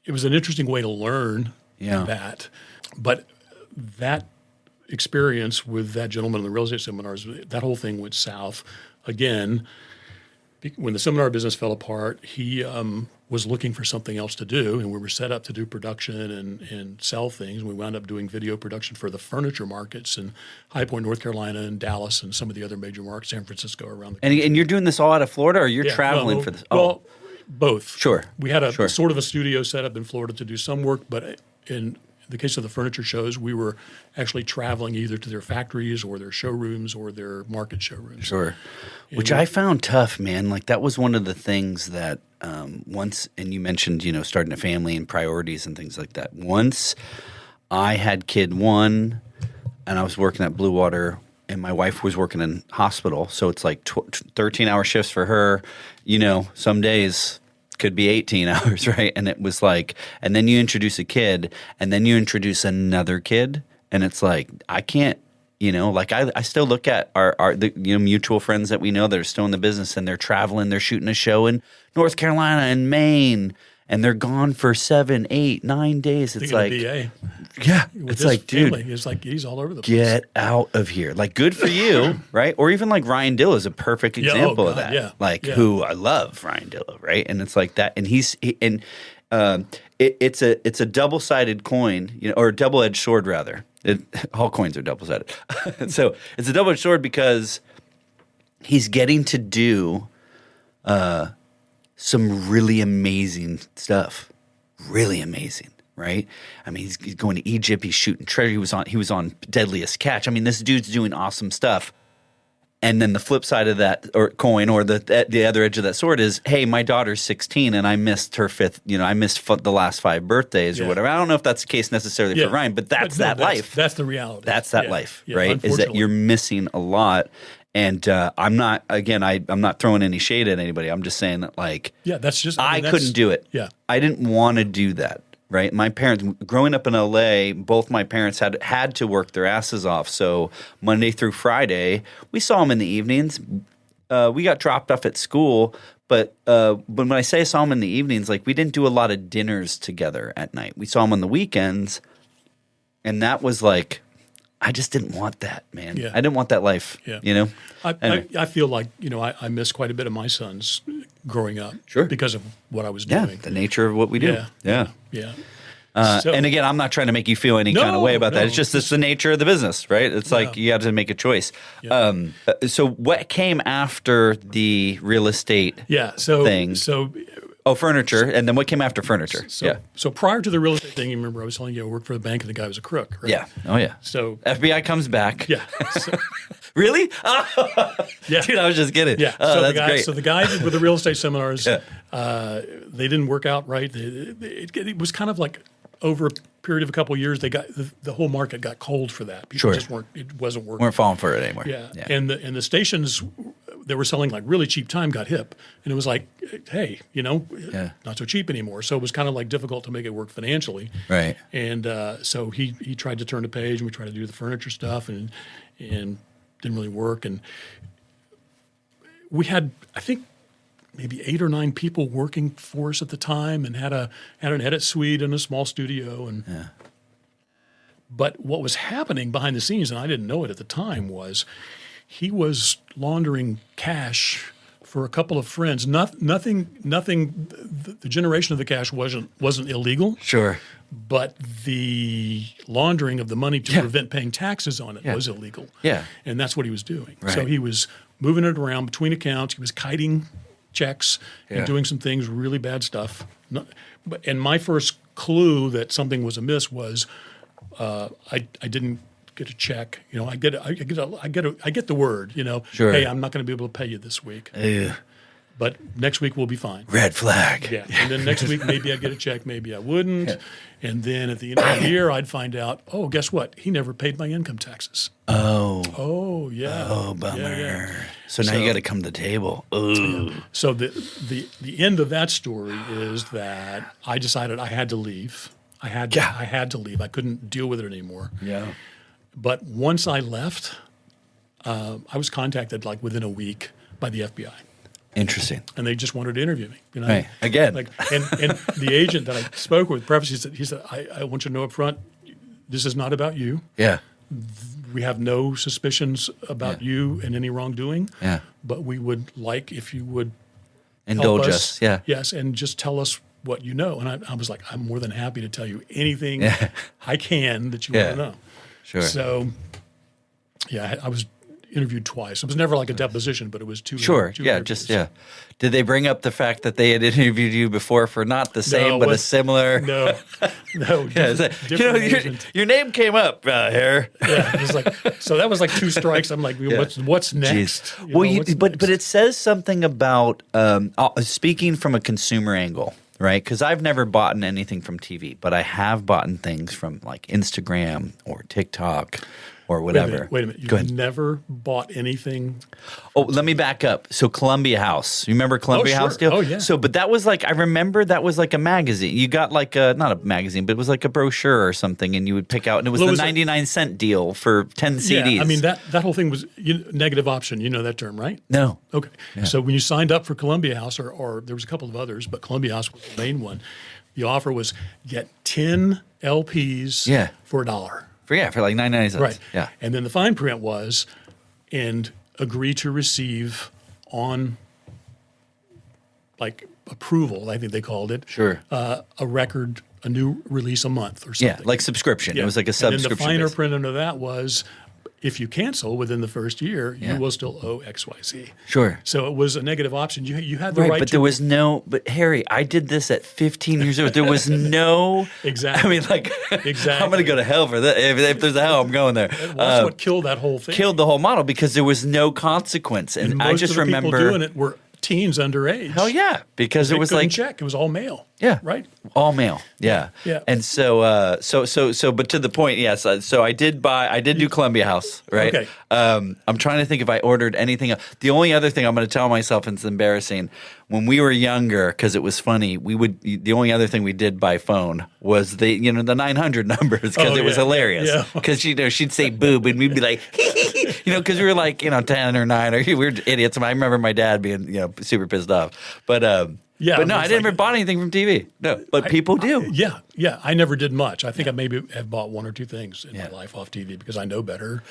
interesting way to learn. That. But that experience with that gentleman in the real estate seminars, that whole thing went south. Again, when the seminar business fell apart, he was looking for something else to do, and we were set up to do production and sell things. We wound up doing video production for the furniture markets in High Point, North Carolina, and Dallas, and some of the other major markets, San Francisco, around the country. And you're doing this all out of Florida, or you're traveling for this? Well, both. Sure. We had a sort of a studio set up in Florida to do some work, but in the case of the furniture shows, we were actually traveling either to their factories or their showrooms or their market showrooms. Sure. Which I found tough, man. Like that was one of the things that once, and you mentioned, starting a family and priorities and things like that. Once I had kid one and I was working at Bluewater and my wife was working in hospital. So it's like 13-hour shifts for her, some days could be 18 hours, right? And it was like, and then you introduce a kid and then you introduce another kid and it's like, I can't, I still look at our mutual friends that we know that are still in the business and they're traveling, they're shooting a show in North Carolina and Maine and they're gone for 7, 8, 9 days. It's like, BA. Yeah. It's like, family, dude, it's like he's all over the place. Get out of here. Like, good for you, right? Or even like Ryan Dill is a perfect example of that. Yeah. Who I love, Ryan Dill, right? And it's like that. And it's a double-sided coin, or a double-edged sword, rather. All coins are double-sided. So it's a double-edged sword because he's getting to do some really amazing stuff. Really amazing. Right? I mean, he's going to Egypt. He's shooting treasure. He was on Deadliest Catch. I mean, this dude's doing awesome stuff. And then the flip side of that coin, or the other edge of that sword, is, hey, my daughter's 16 and I missed her fifth. I missed the last 5 birthdays or whatever. I don't know if that's the case necessarily for Ryan, but that's life. That's the reality. That's that life, right? Is that you're missing a lot. And I'm not throwing any shade at anybody. I'm just saying that, that's just. I couldn't do it. Yeah, I didn't want to do that. Right, my parents, growing up in LA, both my parents had to work their asses off. So Monday through Friday, we saw them in the evenings. We got dropped off at school, but when I say saw them in the evenings, we didn't do a lot of dinners together at night. We saw them on the weekends, and that was like, I just didn't want that, man. Yeah. I didn't want that life. Yeah. Anyway. I feel like I missed quite a bit of my sons growing up, Sure, because of what I was doing. The nature of what we do. Yeah. And again, I'm not trying to make you feel any kind of way about that. It's just the nature of the business, right? It's like you have to make a choice. Yeah. So what came after the real estate thing? Oh, furniture. And then what came after furniture? So prior to the real estate thing, you remember I was telling you I worked for the bank and the guy was a crook, right? Yeah. Oh, yeah. So FBI comes back. Yeah. So, really? Yeah. Dude, I was just kidding. Yeah. Oh, that's great. So the guys with the real estate seminars, they didn't work out right. It was kind of like over a period of a couple of years, the whole market got cold for that. People just wasn't working. Weren't falling for it anymore. Yeah. And the stations that were selling really cheap time got hip, and it was like, hey, not so cheap anymore. So it was kind of difficult to make it work financially. Right. And so he tried to turn the page, and we tried to do the furniture stuff, and didn't really work. And we had, I think, maybe 8 or 9 people working for us at the time, and had an edit suite and a small studio. And but what was happening behind the scenes, and I didn't know it at the time, was he was laundering cash for a couple of friends. Nothing. The generation of the cash wasn't illegal. Sure. But the laundering of the money to prevent paying taxes on it was illegal. Yeah. And that's what he was doing. Right. So he was moving it around between accounts. He was kiting checks and doing some things, really bad stuff. And my first clue that something was amiss was I didn't get a check. I get the word. Sure. Hey, I'm not going to be able to pay you this week. But next week we'll be fine. Red flag. Yeah. And then next week maybe I'd get a check, maybe I wouldn't. And then at the end of the year I'd find out, oh, guess what? He never paid my income taxes. Oh, yeah. Oh, bummer. Yeah. So now you got to come to the table. Ooh. So the end of that story is that I decided I had to leave. I had to leave. I couldn't deal with it anymore. Yeah. But once I left, I was contacted within a week by the FBI. Interesting. And they just wanted to interview me. Right. Again. And the agent that I spoke with, he said, I want you to know up front, this is not about you. Yeah. We have no suspicions about you and any wrongdoing. Yeah. But we would like if you would indulge help us. Yeah. Yes, and just tell us what you know. And I was like, I'm more than happy to tell you anything I can that you want to know. Sure. So, I was, interviewed twice. It was never like a deposition, but it was two. Sure. two Yeah. interviews. Just yeah. Did they bring up the fact that they had interviewed you before for not the same but a similar? No. Yeah, your name came up here. Yeah, it was like so. That was like 2 strikes. I'm like, what's next? But it says something about speaking from a consumer angle, right? Because I've never bought anything from TV, but I have bought things from like Instagram or TikTok or whatever. Wait a minute. You've never bought anything? Oh, let me back up. So Columbia House. You remember Columbia House deal? Oh, yeah. So, but that was like, I remember that was like a magazine. You got like not a magazine, but it was like a brochure or something, and you would pick out, and it was the 99-cent deal for 10 CDs. Yeah, I mean, that whole thing was negative option. You know that term, right? No. Okay. Yeah. So when you signed up for Columbia House, or there was a couple of others, but Columbia House was the main one, the offer was get 10 LPs for $1. For like 99 cents. Right. Yeah. And then the fine print was, and agree to receive on, like, approval, I think they called it. Sure. A record, a new release a month or something. Yeah, like subscription. Yeah. It was like a subscription. And then the finer print under that was, if you cancel within the first year, you will still owe XYZ. Sure. So it was a negative option. You had the right, right but to. There was no. But Harry, I did this at 15 years old. There was no. Exactly. I mean, like, exactly. I'm going to go to hell for that. If there's a hell, I'm going there. That's what killed that whole thing. Killed the whole model because there was no consequence, and most I just of the remember people doing it were teens underage. Hell yeah, because it was like check. It was all mail. Yeah. Right. All mail. Yeah. Yeah. And so, but to the point, yes. So I did do Columbia House, right? Okay. I'm trying to think if I ordered anything else. The only other thing I'm going to tell myself, and it's embarrassing, when we were younger, because it was funny, the only other thing we did by phone was the 900 numbers, because it was hilarious. Because she'd say boob, and we'd be like, because we were like 10 or 9, or we were idiots. I remember my dad being super pissed off, but no, I never bought anything from TV. No, but people do. Yeah. I never did much. I think I maybe have bought 1 or 2 things in my life off TV because I know better.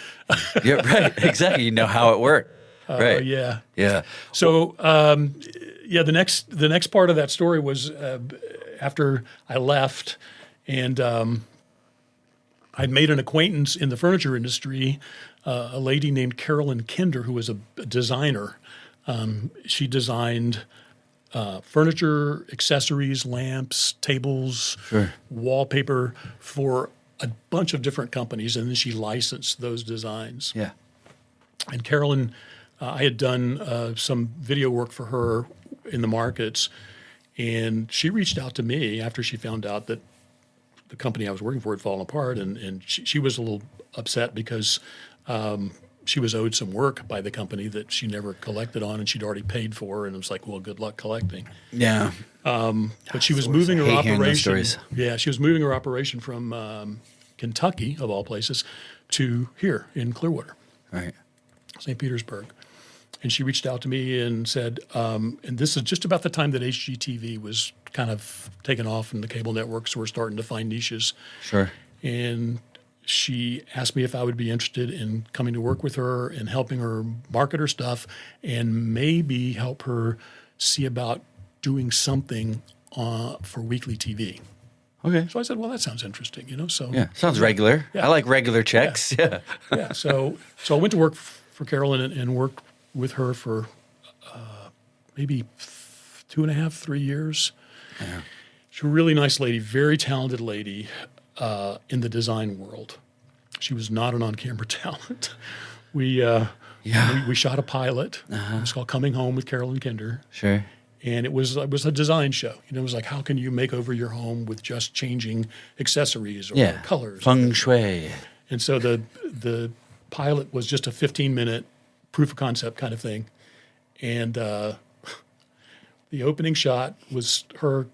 Yeah, right. Exactly. You know how it worked. Right. Yeah. Yeah. So, the next part of that story was after I left, and I'd made an acquaintance in the furniture industry, a lady named Carolyn Kinder, who was a designer. She designed furniture, accessories, lamps, tables, wallpaper for a bunch of different companies, and then she licensed those designs. Yeah. And Carolyn, I had done some video work for her in the markets, and she reached out to me after she found out that the company I was working for had fallen apart, and she was a little upset because she was owed some work by the company that she never collected on, and she'd already paid for, and it was like, well, good luck collecting. Yeah. But she was moving her operation. Yeah, she was moving her operation from Kentucky, of all places, to here in Clearwater, right, St. Petersburg. And she reached out to me and said, and this is just about the time that HGTV was kind of taking off and the cable networks were starting to find niches. Sure. And she asked me if I would be interested in coming to work with her and helping her market her stuff and maybe help her see about doing something for weekly TV. Okay. So I said, well, that sounds interesting, So yeah, sounds regular. Yeah. I like regular checks. Yeah. Yeah. So I went to work for Carolyn and worked with her for maybe 2.5, 3 years. Yeah. She's a really nice lady, very talented lady. In the design world. She was not an on-camera talent. We shot a pilot. It was called Coming Home with Carolyn Kinder. Sure. And it was a design show. It was like, how can you make over your home with just changing accessories or colors? Feng shui. And so the pilot was just a 15-minute proof of concept kind of thing. And the opening shot was her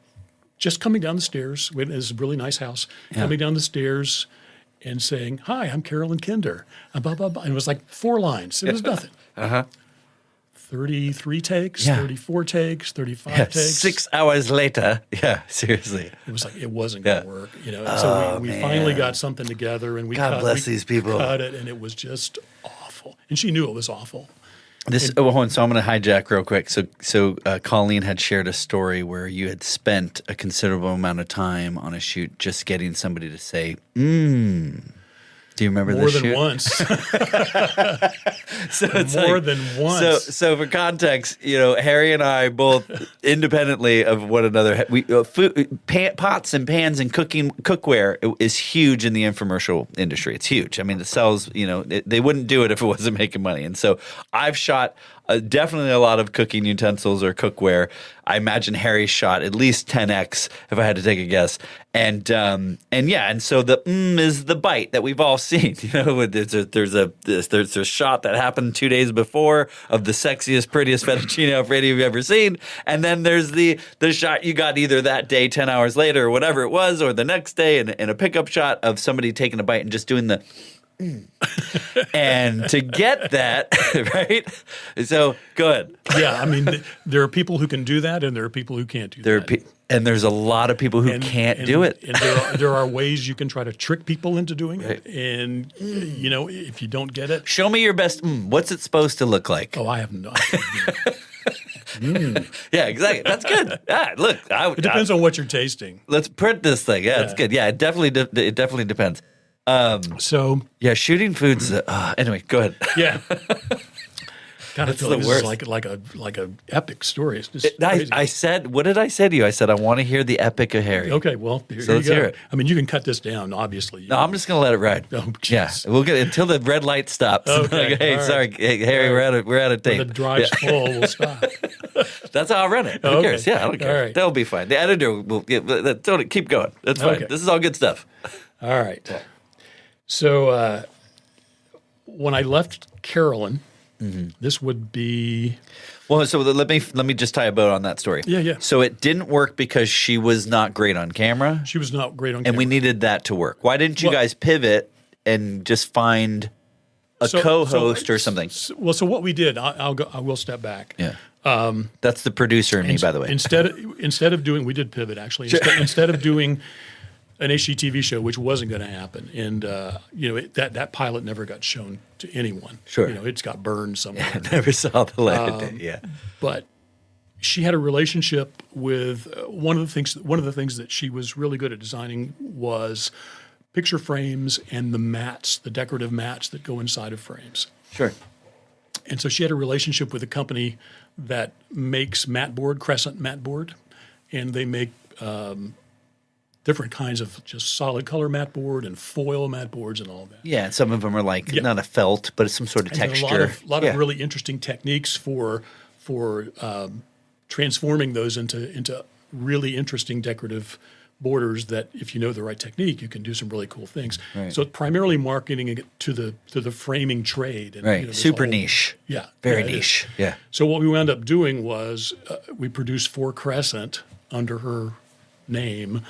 just coming down the stairs. It was a really nice house. Coming down the stairs and saying, "Hi, I'm Carolyn Kinder." Blah, blah, blah. And it was like 4 lines. It was nothing. 33 takes, 34 takes, 35 takes. 6 hours later. Yeah, seriously. It was like it wasn't going to work. So we finally got something together, and God bless these people. Cut it, and it was just awful. And she knew it was awful. Hold on. So I'm going to hijack real quick. So Colleen had shared a story where you had spent a considerable amount of time on a shoot just getting somebody to say, Do you remember more this than shoot? once? So it's More like- than once. So for context, Harry and I both independently of one another, we pots and pans and cookware is huge in the infomercial industry. It's huge. I mean, it sells. They wouldn't do it if it wasn't making money. And so I've shot definitely a lot of cooking utensils or cookware. I imagine Harry shot at least 10x if I had to take a guess. And so the is the bite that we've all seen. There's a shot that happened 2 days before of the sexiest, prettiest fettuccine alfredo you've ever seen, and then there's the shot you got either that day, 10 hours later, or whatever it was, or the next day, and a pickup shot of somebody taking a bite and just doing the. And to get that right, so good. Yeah, I mean, there are people who can do that, and there are people who can't do that. And there's a lot of people who can't do it. And there are ways you can try to trick people into doing it. And, if you don't get it. Show me your best. What's it supposed to look like? Oh, I have no Yeah, exactly. That's good. Look. It depends on what you're tasting. Let's print this thing. Yeah, it's good. Yeah, it definitely depends. Shooting foods. Anyway, go ahead. Yeah. God, I feel the like this worst. is like a epic story. It's just crazy. I said, what did I say to you? I said, I want to hear the epic of Harry. Okay, well, here So you let's go. hear it. I mean, you can cut this down, obviously. No, I'm just going to let it ride. Oh, yeah, jeez. we'll get until the red light stops. Okay, Like, hey, all right. sorry, hey, Harry, we're out of tape. When the drive's full, we'll stop. That's how I'll run it. Who Okay. cares? Yeah, I don't care. All right. That'll be fine. The editor will keep going. That's fine. Okay. This is all good stuff. All right. So when I left Carolyn, this would be Well, so let me just tie a bow on that story. Yeah. So it didn't work because she was not great on camera, she was not great on and camera. we needed that to work. Why didn't you Well- guys pivot and just find a So- co-host so- or something? So what we did, I will step back. Yeah. That's the producer in me, by the way. Instead of doing, we did pivot actually. Instead of doing an HGTV show, which wasn't going to happen, and that pilot never got shown to anyone. Sure. It's got burned somewhere. I never saw the light of day. Yeah. But she had a relationship with one of the things that she was really good at designing was picture frames and the decorative mats that go inside of frames. Sure. And so she had a relationship with a company that makes crescent mat board, and they make different kinds of just solid color mat board and foil mat boards and all that. Yeah, and some of them are like not a felt, but it's some sort of And texture. a lot of really interesting techniques for transforming those into really interesting decorative borders that, if you know the right technique, you can do some really cool things. Right. So it's primarily marketing it to the framing trade. And, Right. this Super whole- niche. Yeah. Very yeah, it is. niche. Yeah. So what we wound up doing was we produced 4 Crescent under her name.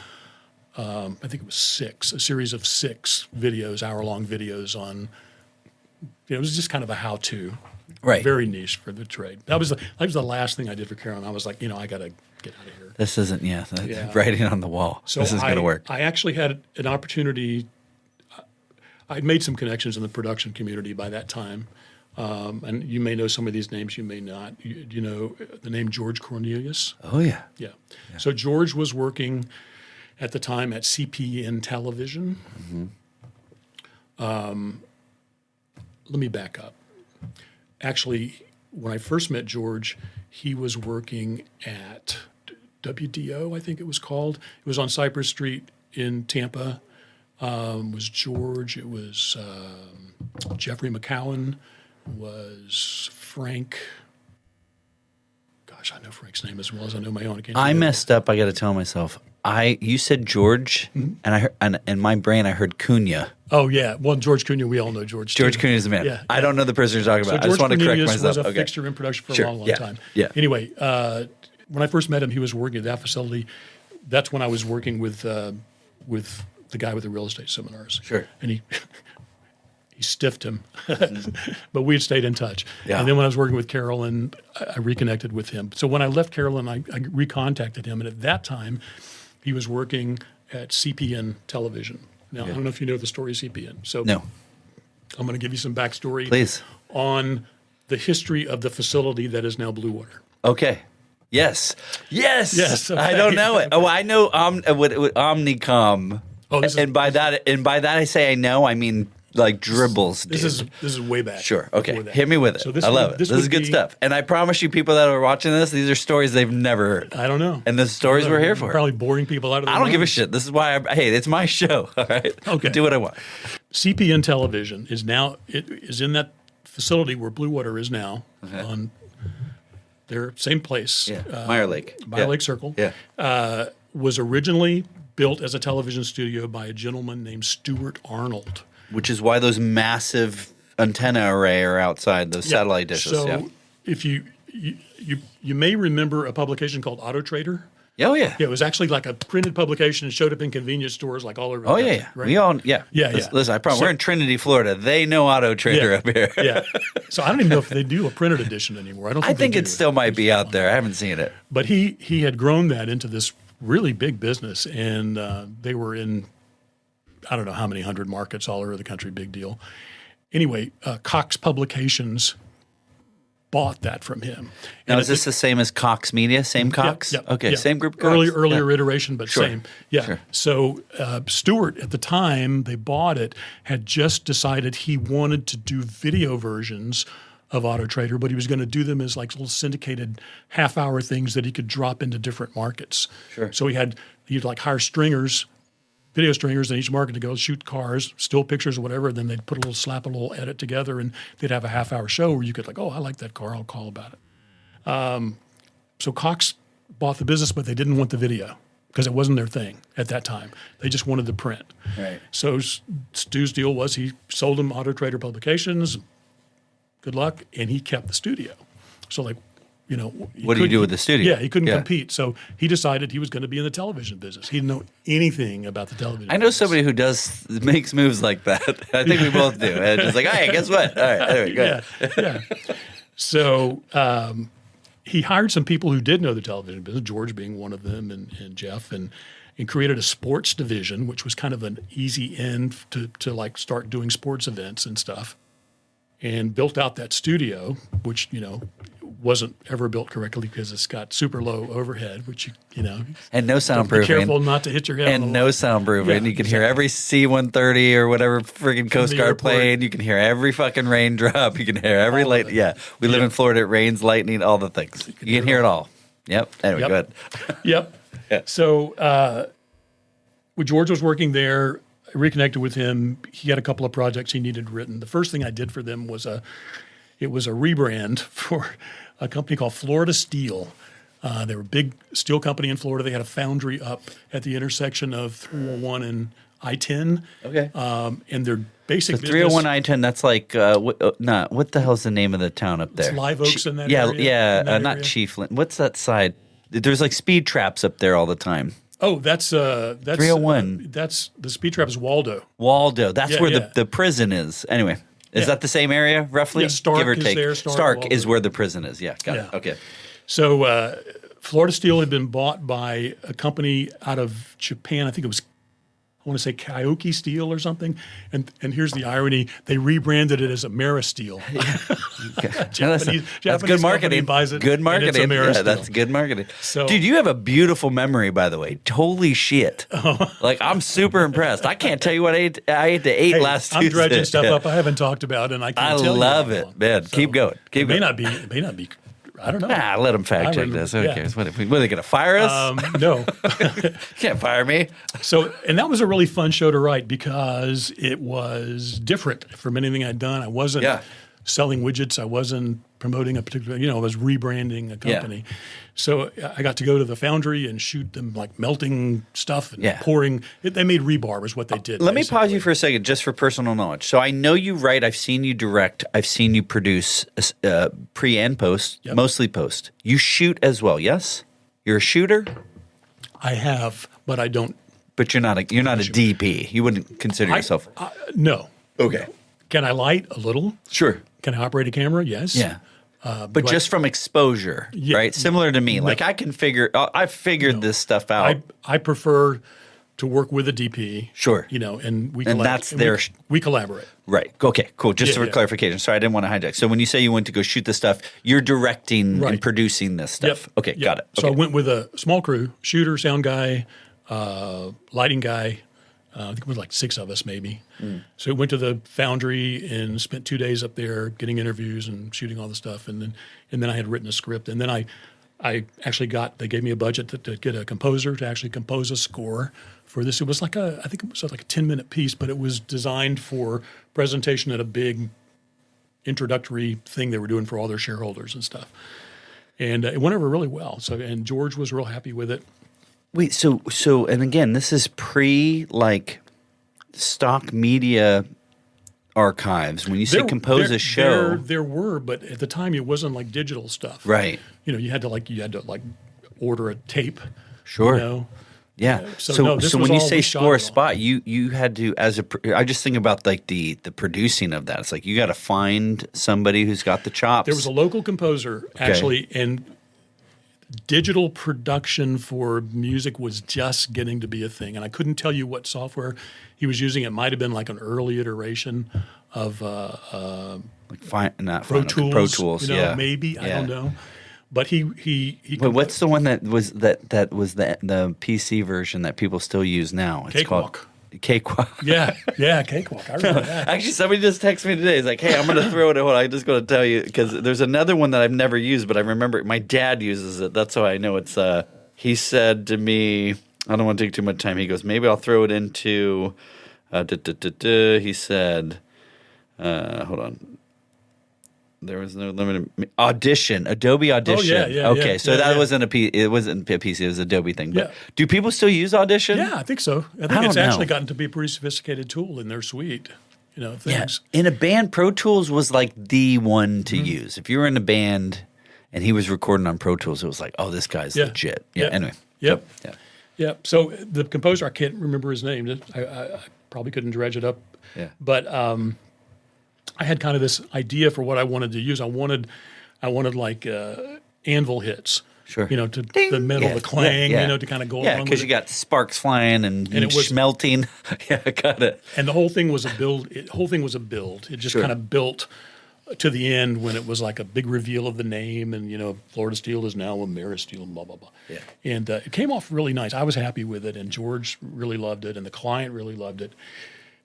I think it was a series of 6 videos, hour-long videos on. It was just kind of a how-to, Right. Very niche for the trade. That was the last thing I did for Carolyn. I was like, I got to get out of here. This isn't, Yeah. writing on the wall. So this is going to work. I actually had an opportunity. I'd made some connections in the production community by that time. And you may know some of these names, you may not. You know the name George Cornelius? Oh, yeah. Yeah. So George was working at the time at CPN Television. Let me back up. Actually, when I first met George, he was working at WDO, I think it was called. It was on Cypress Street in Tampa. It was George. It was Jeffrey McCowan. Was Frank. Gosh, I know Frank's name as well as I know my own. I messed up. I got to tell myself. You said George, and I heard, and in my brain I heard Cunha. Oh yeah, well George Cunha, we all know George. George too. Cunha is the man. Yeah. I don't know the person you're talking So about. I just want to correct Cornelius myself. was a Okay. fixture in production for Sure. a long Yeah. time. Yeah. Anyway, when I first met him, he was working at that facility. That's when I was working with the guy with the real estate seminars. Sure. And he stiffed him, but we had stayed in touch. Yeah. And then when I was working with Carolyn, I reconnected with him. So when I left Carolyn, I recontacted him, and at that time, he was working at CPN Television. Now, I don't know if you know the story of CPN. So No. I'm going to give you some backstory Please. on the history of the facility that is now Bluewater. Okay. Yes. Yes, I okay. don't know it. Oh, I know what Omnicom. Oh, this is- and by that I say I know. I mean like dribbles, dude. This is way back. Sure. Okay. Hit me with it. So I love it. This is good stuff. And I promise you, people that are watching this, these are stories they've never heard. I don't know. And the stories we're here for. Probably boring people out of their I don't give a minds. shit. This is why hey, it's my show. All right. Okay. Do what I want. CPN Television is now in that facility where Bluewater is now on their same place. Yeah. Meyer Lake. Meyer Lake Circle. Yeah. Was originally built as a television studio by a gentleman named Stuart Arnold. Which is why those massive antenna array are outside those satellite dishes. So if you may remember a publication called Auto Trader. Oh yeah. Yeah, it was actually like a printed publication and showed up in convenience stores like all over. Oh yeah. Right? We all Yeah. Listen, I promise we're in Trinity, Florida. They know Auto Trader up here. Yeah. So I don't even know if they do a printed edition anymore. I think it still might be out there. I haven't seen it. But he had grown that into this really big business, and they were in I don't know how many hundred markets all over the country. Big deal. Anyway, Cox Publications bought that from him. Now, is this the same as Cox Media? Same Cox? Yep, Okay, yep. same group of Cox? Earlier iteration, but Sure. same. Yeah. Sure. So Stewart, at the time they bought it, had just decided he wanted to do video versions of Auto Trader, but he was going to do them as like little syndicated half-hour things that he could drop into different markets. Sure. So he'd like hire stringers, video stringers in each market to go shoot cars, still pictures or whatever. Then they'd slap a little edit together, and they'd have a half-hour show where you could like, oh, I like that car, I'll call about it. So Cox bought the business, but they didn't want the video because it wasn't their thing at that time. They just wanted the print. Right. So Stu's deal was he sold them Auto Trader Publications. Good luck, and he kept the studio. So like, What do you do with the studio? Yeah, he couldn't compete. So he decided he was going to be in the television business. He didn't know anything about the television I know business. somebody who makes moves like that. I think we both do. And just like, hey, guess what? All right, anyway, go ahead. Yeah. So he hired some people who did know the television business, George being one of them, and Jeff, and created a sports division, which was kind of an easy end to like start doing sports events and stuff, and built out that studio, which wasn't ever built correctly because it's got super low overhead, which and no be soundproofing. careful not to hit your head. And no soundproofing. Yeah, You can hear every C-130 or whatever friggin' Coast the Guard airport. plane. You can hear every fucking raindrop. You can hear every light. Yeah, we live in Florida. It rains, lightning, all the things. You can hear it all. Yep. Anyway, Yep. go ahead. Yep. Yeah. So when George was working there, I reconnected with him. He had a couple of projects he needed written. The first thing I did for them was a rebrand for a company called Florida Steel. They were a big steel company in Florida. They had a foundry up at the intersection of 301 and I-10. Okay. And their basic business— 301 I-10, that's like, what the hell's the name of the town up there? It's Live Oaks in that yeah, area? Yeah, In that not area? Chiefland. What's that side? There's like speed traps up there all the time. Oh, that's 301. That's the speed trap is Waldo. Waldo, that's Yeah, where yeah. the prison is. Anyway, is Yeah. that the same area, roughly? Yeah, Stark Give or is take. there, Stark is Waldo. where the prison is. Yeah, got it. Yeah. Okay. So Florida Steel had been bought by a company out of Japan. I think it was, I want to say Kyoki Steel or something. And here's the irony: they rebranded it as Ameristeel. That's good Japanese marketing. company buys it, Good and marketing. it's Yeah, Ameristeel. that's good marketing. So- Dude, you have a beautiful memory, by the way. Holy shit! Like I'm super impressed. I can't tell you what I ate to eat Hey, last I'm Tuesday. dredging stuff up I haven't talked about, and I can't I tell you love how it, long. man. Keep going. Keep It may going. not be. I don't know. Let them fact I check remember, this. Who yeah. cares? What are they going to fire us? No. You can't fire me. So, and that was a really fun show to write because it was different from anything I'd done. I wasn't selling widgets. I wasn't promoting a particular, I was rebranding a company. So I got to go to the foundry and shoot them like melting stuff and pouring. They made rebar was what they did. Let me pause you for a second just for personal knowledge. So I know you write. I've seen you direct. I've seen you produce pre and post, mostly post. You shoot as well, yes? You're a shooter? I have, but I don't. But you're not a DP. You wouldn't consider yourself. No. Okay. Can I light a little? Sure. Can I operate a camera? Yes. Yeah. But just from exposure, right? Similar to me. Like I can figure, I've figured this stuff out. I prefer to work with a DP. Sure. And we And that's their we collaborate. Right. Okay, cool. Just for yeah. clarification. Sorry, I didn't want to hijack. So when you say you went to go shoot this stuff, you're directing and Right. producing this stuff. Yep. Okay, Yep. got it. So I Okay. went with a small crew, shooter, sound guy, lighting guy, I think it was like 6 of us maybe. So we went to the foundry and spent 2 days up there getting interviews and shooting all the stuff. And then I had written a script. And then I actually they gave me a budget to get a composer to actually compose a score for this. It was I think it was like a 10-minute piece, but it was designed for presentation at a big introductory thing they were doing for all their shareholders and stuff. And it went over really well. So, and George was real happy with it. Wait, so, and again, this is stock media archives. When you say compose a show, there were, but at the time it wasn't like digital stuff, right? You had to order a tape. Sure. You know? Yeah. So when you say score a spot, you had to I just think about like the producing of that. It's like you got to find somebody who's got the chops. There was a local composer actually, and digital production for music was just getting to be a thing. And I couldn't tell you what software he was using. It might have been like an early iteration of Pro Tools. Maybe I don't know. But he Wait, what's the one that was the PC version that people still use now? It's Cakewalk. Cakewalk. Yeah, Cakewalk. I remember that. Actually, somebody just texted me today. He's like, "Hey, I'm going to throw it. I just got to tell you because there's another one that I've never used, but I remember my dad uses it. That's how I know it's." He said to me, "I don't want to take too much time." He goes, "Maybe I'll throw it into." He said, "Hold on." There was no limited Audition, Adobe Audition. Oh, yeah, okay, yeah, so that wasn't it wasn't a PC, it was an Adobe thing. But do people still use Audition? Yeah, I think so. I think it's actually gotten to be a pretty sophisticated tool in their suite. Things. Yeah. In a band, Pro Tools was like the one to use. If you were in a band and he was recording on Pro Tools, it was like, oh, this guy's legit. Yeah. Anyway. Yep. Yeah. So the composer, I can't remember his name. I probably couldn't dredge it up. Yeah. But I had kind of this idea for what I wanted to use. I wanted like anvil hits. Sure. To ding, the metal, the clang, to kind of go along with it. Yeah, because you got sparks flying and it was smelting. Yeah, got it. And the whole thing was a build. It just kind of built to the end when it was like a big reveal of the name and, Florida Steel is now Ameristeel, blah, blah, blah. Yeah. And it came off really nice. I was happy with it, and George really loved it, and the client really loved it.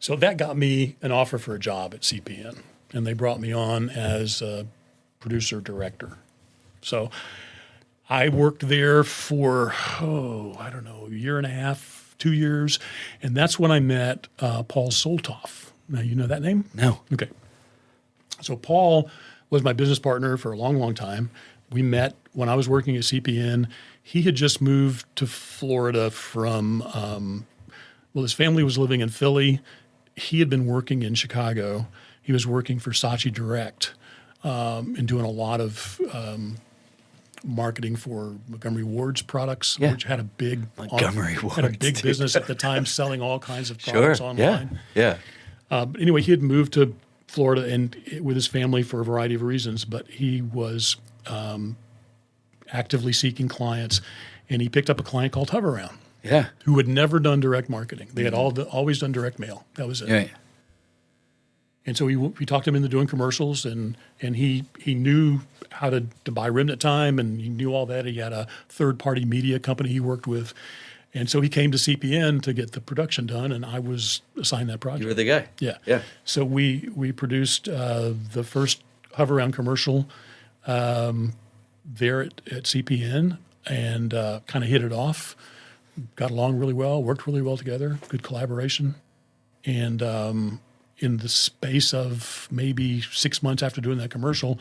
So that got me an offer for a job at CPN, and they brought me on as a producer-director. So I worked there for, a year and a half, 2 years, and that's when I met Paul Soltoff. Now, you know that name? No. Okay. So Paul was my business partner for a long, long time. We met when I was working at CPN. He had just moved to Florida from, his family was living in Philly. He had been working in Chicago. He was working for Saatchi Direct and doing a lot of marketing for Montgomery Ward's products, which had a big business at the time, selling all kinds of products online. Yeah. But anyway, he had moved to Florida and with his family for a variety of reasons, but he was actively seeking clients, and he picked up a client called Hover Round. Yeah. Who had never done direct marketing. They had always done direct mail. That was it. Yeah. And so we talked him into doing commercials, and he knew how to buy remnant time, and he knew all that. He had a third-party media company he worked with. And so he came to CPN to get the production done, and I was assigned that project. You were the guy. Yeah. So we produced the first Hover Round commercial there at CPN, and kind of hit it off. Got along really well, worked really well together, good collaboration. And in the space of maybe 6 months after doing that commercial,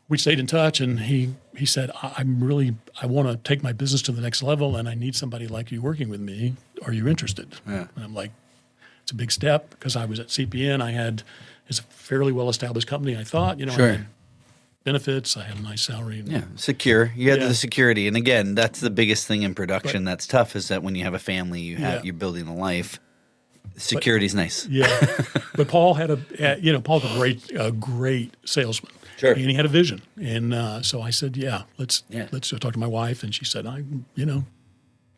we stayed in touch, and he said, I want to take my business to the next level, and I need somebody like you working with me. Are you interested? Yeah. And I'm like, it's a big step, because I was at CPN. It's a fairly well-established company, I thought. I had benefits. I had a nice salary. Secure. You had the security. And again, that's the biggest thing in production that's tough, is that when you have a family, you're building a life. Security's nice. Yeah. But Paul Paul's a great salesman. Sure. And he had a vision. And so I said, let's talk to my wife. And she said,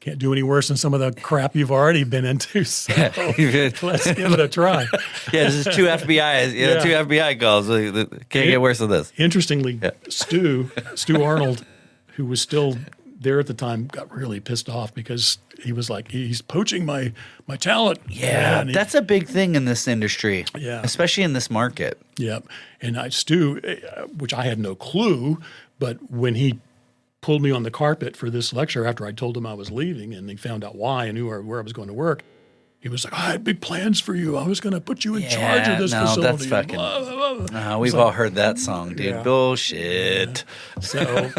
can't do any worse than some of the crap you've already been into. So let's give it a try. This is two FBI calls. Can't get worse than this. Interestingly, Stu Arnold, who was still there at the time, got really pissed off because he was like, he's poaching my talent. Yeah, And that's a big thing in this industry. Yeah. Especially in this market. Yeah. And Stu, which I had no clue, but when he pulled me on the carpet for this lecture after I told him I was leaving and he found out why and knew where I was going to work, he was like, I had big plans for you. I was going to put you in charge of this facility. That's fucking. Blah, blah, blah. We've all heard that song, dude. Yeah. Bullshit. Yeah. So,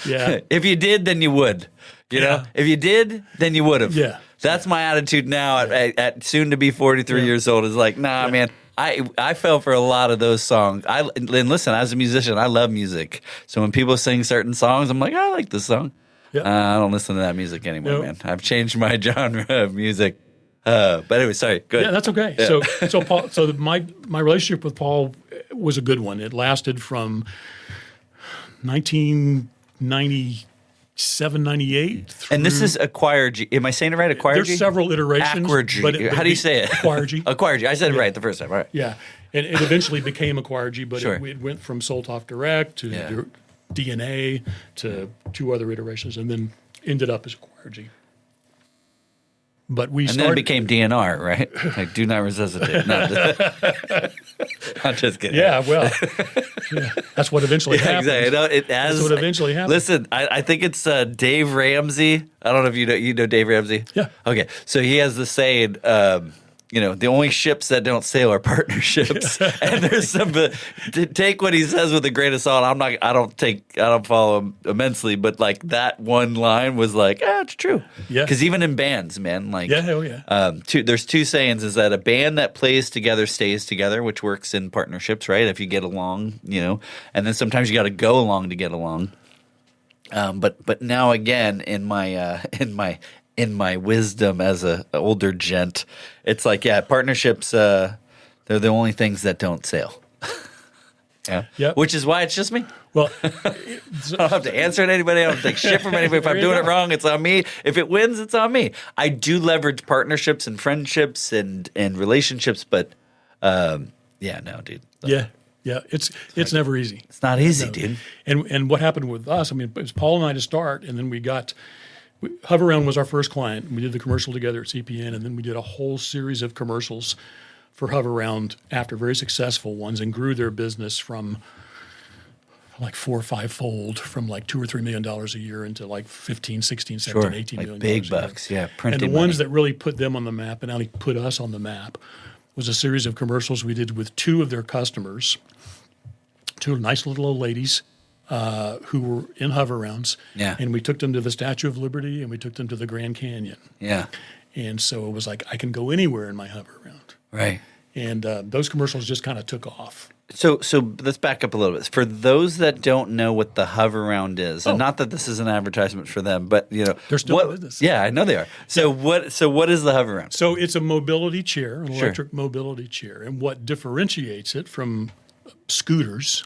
yeah. If you did, then you would. You know, if you did, then you would have. Yeah. That's my attitude now at soon to be 43 years old. Is like, nah, man. I fell for a lot of those songs. And listen, as a musician, I love music. So when people sing certain songs, I'm like, I like this song. Yep. I don't listen to that music anymore, Nope. man. I've changed my genre of music. But anyway, sorry. Good. Yeah, that's okay. Yeah. So Paul, my relationship with Paul was a good one. It lasted from 1997, 98. And this is Acquire-G. Am I saying it right? Acquire-G? There's several iterations. Acquire-G. How do you say it? Acquire-G. Acquire-G. I said it right the first time. All right. Yeah. And it eventually became Acquire-G, but Sure. it went from Soltoff Direct to DNA to 2 other iterations, and then ended up as Acquire-G. But we then it became DNR, right? Like, do not resuscitate. No, I'm just kidding. Yeah, well, that's what eventually happened. Exactly. No, That's what eventually happened. Listen, I think it's Dave Ramsey. I don't know if you know Dave Ramsey. Yeah. Okay, so he has the saying, the only ships that don't sail are partnerships. And there's some to take what he says with a grain of salt. I don't follow him immensely, but like that one line was like, it's true. Yeah. Because even in bands, man, like hell yeah. there's 2 sayings: is that a band that plays together stays together, which works in partnerships, right? If you get along, and then sometimes you got to go along to get along. But now again, in my wisdom as a older gent, it's like, partnerships, they're the only things that don't sail. Yeah. Yep. Which is why it's just me. Well, I don't have to answer to anybody. I don't have to take shit from anybody. If I'm doing it wrong, it's on me. If it wins, it's on me. I do leverage partnerships and friendships and relationships, but no, dude. yeah. It's never easy. It's not easy, dude. And what happened with us, it was Paul and I to start, and then Hover-Round was our first client. We did the commercial together at CPN, and then we did a whole series of commercials for Hover-Round after very successful ones, and grew their business from like 4 or 5-fold, from like $2 or $3 million a year into like 15, 16, 17, 18 million big dollars bucks, a year. printing And the ones money. that really put them on the map, and now put us on the map, was a series of commercials we did with 2 of their customers, 2 nice little old ladies who were in hover-rounds. Yeah. And we took them to the Statue of Liberty, and we took them to the Grand Canyon. Yeah. And so it was like, I can go anywhere in my hover-round. Right. And those commercials just kind of took off. So let's back up a little bit. For those that don't know what the Hover-Round is, and not that this is an advertisement for them, but they're still in business. Yeah, I know they are. So what is the Hover-Round? So it's a mobility chair, an electric mobility chair. And what differentiates it from scooters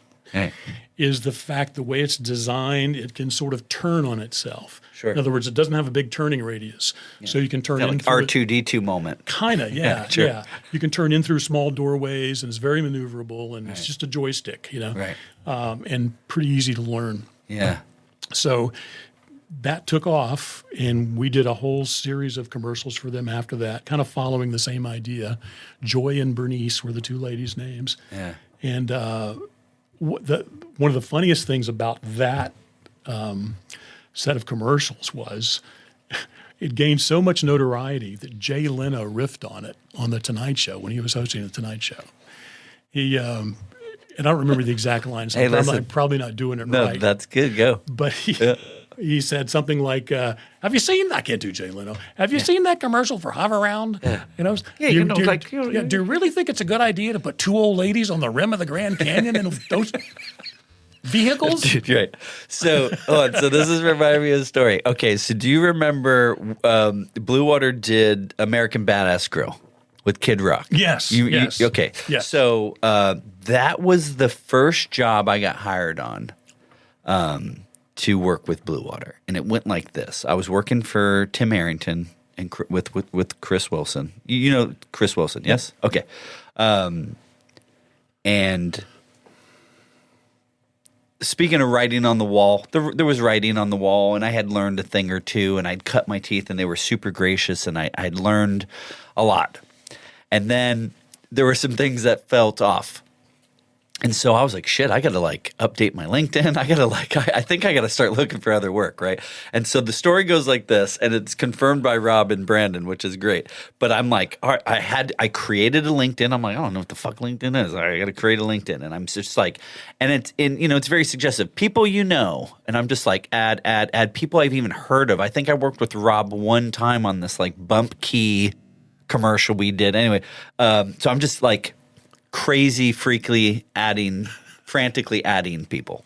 is the fact the way it's designed, it can sort of turn on itself. Sure. In other words, it doesn't have a big turning radius. Yeah. So you can turn in like through R2-D2 moment. Kind of, yeah. Sure. Yeah. You can turn in through small doorways, and it's very maneuverable, and it's just a joystick, Right. And pretty easy to learn. Yeah. So that took off, and we did a whole series of commercials for them after that, kind of following the same idea. Joy and Bernice were the 2 ladies' names. Yeah. And one of the funniest things about that set of commercials was it gained so much notoriety that Jay Leno riffed on it on The Tonight Show when he was hosting The Tonight Show. He, and I don't remember the exact lines. So I'm probably not doing it right. No, that's good. Go. But he said something like, have you seen, I can't do Jay Leno, have you seen that commercial for Hover-Round? Yeah. Do you really think it's a good idea to put 2 old ladies on the rim of the Grand Canyon in those vehicles? Dude, right. So, so this is reminding me of a story. Okay, so do you remember Bluewater did American Badass Grill with Kid Rock? Yes. Yes. Okay. Yes. So that was the first job I got hired on to work with Bluewater, and it went like this. I was working for Tim Arrington and with Chris Wilson. You know Chris Wilson, yes? Okay. And speaking of writing on the wall, there was writing on the wall, and I had learned a thing or two, and I'd cut my teeth, and they were super gracious, and I'd learned a lot. And then there were some things that felt off. And so I was like, shit, I got to like update my LinkedIn. I think I got to start looking for other work, right? And so the story goes like this, and it's confirmed by Rob and Brandon, which is great. But I'm like, all right, I created a LinkedIn. I'm like, I don't know what the fuck LinkedIn is. All right, I got to create a LinkedIn. And I'm just like, and it's it's very suggestive. People you know, and I'm just like, add people I've even heard of. I think I worked with Rob one time on this like bump key commercial we did. Anyway, so I'm just like, crazy, frantically adding people,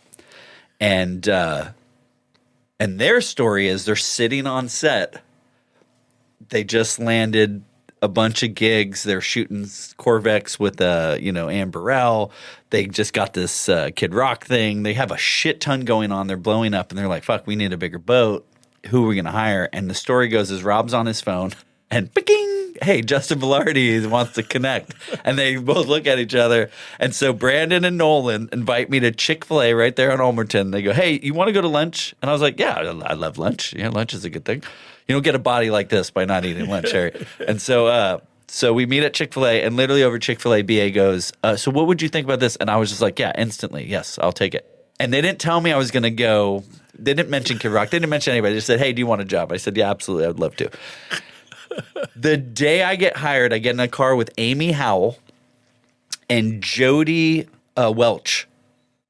and their story is they're sitting on set. They just landed a bunch of gigs. They're shooting Corvettes with Ann Burrell. They just got this Kid Rock thing. They have a shit ton going on. They're blowing up, and they're like, "Fuck, we need a bigger boat. Who are we gonna hire?" And the story goes is Rob's on his phone and picking. Hey, Justin Velarde wants to connect. And they both look at each other. And so Brandon and Nolan invite me to Chick-fil-A right there on Olmerton. They go, hey, you want to go to lunch? And I was like, yeah, I love lunch. Yeah, lunch is a good thing. You don't get a body like this by not eating lunch, Harry. And so we meet at Chick-fil-A, and literally over Chick-fil-A, BA goes, so what would you think about this? And I was just like, yeah, instantly, yes, I'll take it. And they didn't tell me I was going to go. They didn't mention Kid Rock. They didn't mention anybody. They just said, hey, do you want a job? I said, yeah, absolutely. I would love to. The day I get hired, I get in a car with Amy Howell and Jody Welch,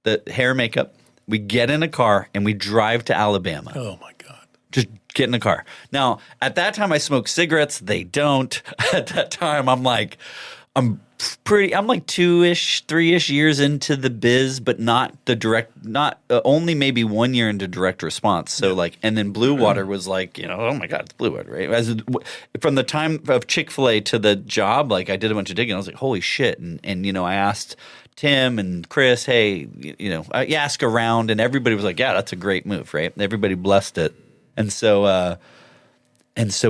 the hair and makeup. We get in a car and we drive to Alabama. Oh, my God. Just get in the car. Now, at that time, I smoked cigarettes. They don't. At that time, I'm like 2-ish, 3-ish years into the biz, but not the direct, only maybe 1 year into direct response. So and then Bluewater was like, oh my God, it's Bluewater, right? From the time of Chick-fil-A to the job, like I did a bunch of digging. I was like, holy shit. And I asked Tim and Chris, hey, I ask around, and everybody was like, yeah, that's a great move, right? Everybody blessed it. And so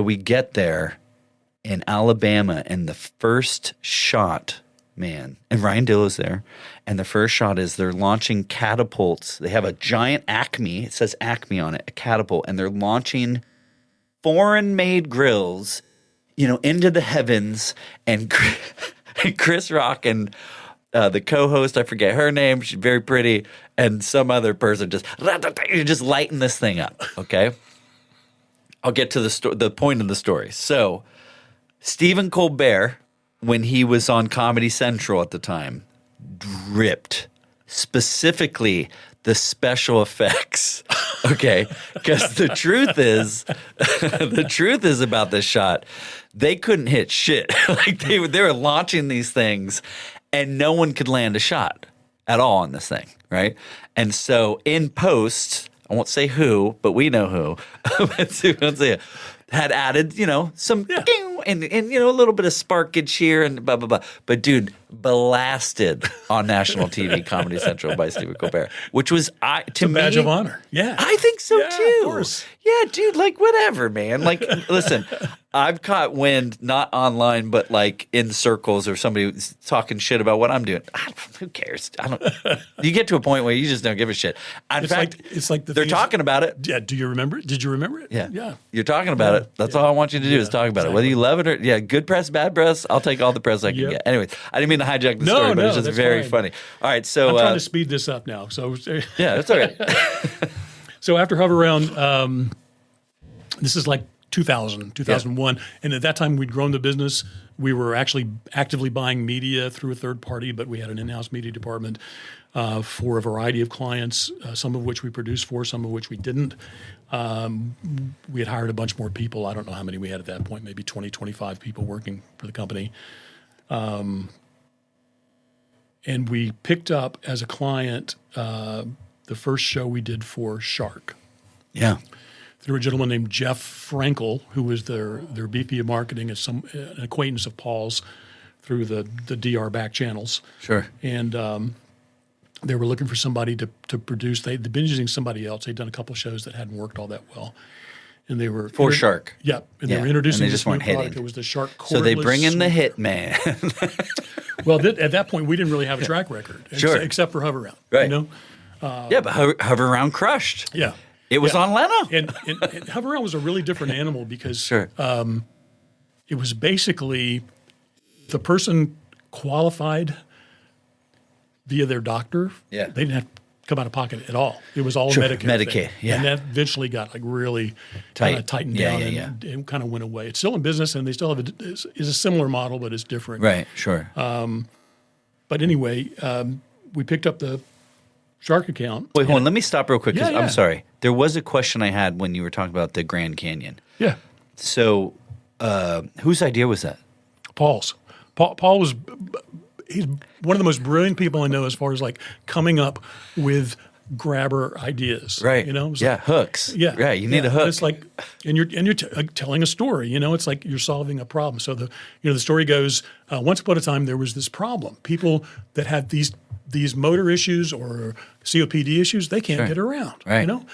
we get there in Alabama, and the first shot, man, and Ryan Dillow's there, and the first shot is they're launching catapults. They have a giant Acme, it says Acme on it, a catapult, and they're launching foreign-made grills, into the heavens, and Chris Rock and the co-host, I forget her name, she's very pretty, and some other person just lighting this thing up, okay? I'll get to the point of the story. So Stephen Colbert, when he was on Comedy Central at the time, dripped specifically the special effects. Okay, because the truth is about this shot, they couldn't hit shit. Like they were launching these things, and no one could land a shot at all on this thing, right? And so in post, I won't say who, but we know who. Had added, some and a little bit of sparkage here and blah, blah, blah. But, dude, blasted on national TV, Comedy Central by Stephen Colbert, which was, to me, badge of honor. Yeah. I think so, too. Of course. Yeah, dude, like, whatever, man. Like, listen, I've caught wind, not online, but, like, in circles or somebody talking shit about what I'm doing. Who cares? You get to a point where you just don't give a shit. In fact, it's like they're talking about it. Yeah, do you remember it? Did you remember it? Yeah. You're talking about it. That's all I want you to do is talk about it. Whether you love it or good press, bad press, I'll take all the press I can get. Anyways, I didn't mean to hijack the story, but it's just very funny. All right, so I'm trying to speed this up now. So yeah, that's all right. So after Hover Around, this is like 2001. And at that time, we'd grown the business. We were actually actively buying media through a third party, but we had an in-house media department for a variety of clients, some of which we produced for, some of which we didn't. We had hired a bunch more people. I don't know how many we had at that point, maybe 20, 25 people working for the company. And we picked up as a client the first show we did for Shark. Yeah. Through a gentleman named Jeff Frankel, who was their VP of marketing, as an acquaintance of Paul's through the DR back channels. Sure. And they were looking for somebody to produce. They'd been using somebody else. They'd done a couple shows that hadn't worked all that well. And they were for Shark. Yep. And they were introducing and they just this new weren't product. hitting. It was the Shark cordless. So they bring in the Hitman. Well, at that point, we didn't really have a track record. Sure. Except for Hover Around. Right. Yeah, but hover around crushed. Yeah. It was on Leno. And hover around was a really different animal because Sure. it was basically the person qualified via their doctor. Yeah. They didn't have to come out of pocket at all. It was all Sure, Medicare. Medicaid, thing. yeah. And that eventually got like really Tight. tightened Yeah, down yeah, and kind of went away. It's still in business and they still have is a similar model, but it's different. Right, sure. But anyway, we picked up the shark account. Wait, hold on. Let me stop real quick. 'Cause Yeah, yeah. I'm sorry. There was a question I had when you were talking about the Grand Canyon. Yeah. So, whose idea was that? Paul's. Paul was he's one of the most brilliant people I know as far as like coming up with grabber ideas. Right. You know? It was Yeah, like- hooks. Yeah. Right. You need a hook. It's like, and you're telling a story. You know, it's like you're solving a problem. So the story goes. Once upon a time, there was this problem. People that had these motor issues or COPD issues, they can't Sure. get around. Right. You know.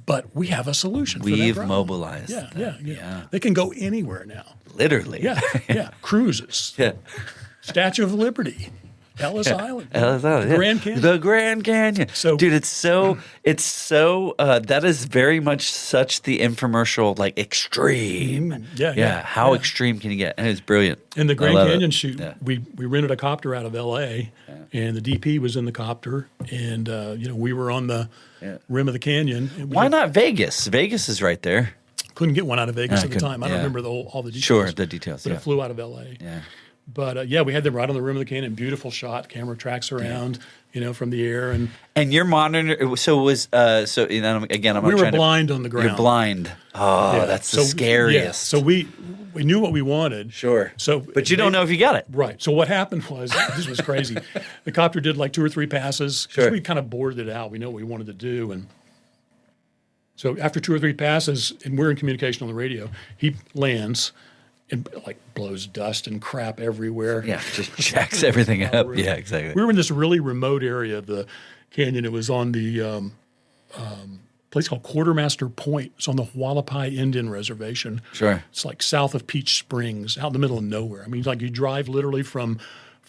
But we have a solution for that We've problem. mobilized. Yeah, that. yeah. They can go anywhere now. Literally. Yeah, yeah. Cruises. Yeah. Statue of Liberty, Ellis Island, Ellis Island, yeah. Grand Canyon. The Grand Canyon. So- dude, it's so that is very much such the infomercial, like extreme. Yeah. How extreme can you get? And it's brilliant. In the I Grand love Canyon it. shoot, Yeah. we rented a copter out of L.A. and the DP was in the copter, and we were on the rim of the canyon. And we Why not Vegas? Vegas is right there. couldn't get one out of Vegas at the couldn't- time. I don't yeah. remember all the details. Sure, the details. But Yeah. it flew out of L.A. Yeah. But we had them right on the rim of the canyon. Beautiful shot. Camera tracks around, from the air, and And your monitor. So it was. So again, I'm we not were trying to. blind on the ground. You're blind. Oh, Yeah. that's the So- scariest. Yeah. So we knew what we wanted. Sure. So, But you don't know if you got it. Right. So what happened was this was crazy. The copter did like 2 or 3 passes. 'Cause Sure. we kind of bored it out. We know what we wanted to do, and so after 2 or 3 passes, and we're in communication on the radio, he lands and like blows dust and crap everywhere. Yeah, just jacks everything up. Yeah, exactly. We were in this really remote area of the canyon. It was on the place called Quartermaster Point. It's on the Hualapai Indian Reservation. Sure. It's like south of Peach Springs, out in the middle of nowhere. I mean, like you drive literally from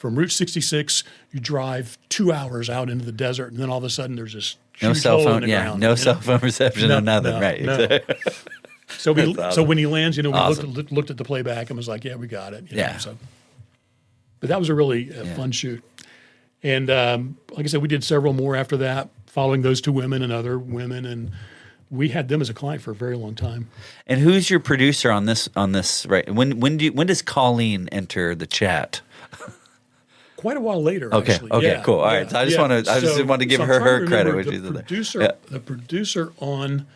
Route 66, you drive 2 hours out into the desert, and then all of a sudden there's this No huge cell hole in phone. the Yeah, ground, no you know? cell phone reception. No, nothing. Right. No. So so when he lands, we Awesome. looked at the playback and was like, yeah, we got it. Yeah. So, but that was a really fun shoot. And like I said, we did several more after that, following those 2 women and other women, and we had them as a client for a very long time. And who's your producer on this? Right. When does Colleen enter the chat? Quite a while later. Okay. Actually. Okay. Yeah, Cool. All right. yeah, So I just yeah. want to give I'm her trying to her credit remember when the she's in there. producer, Yeah. The producer on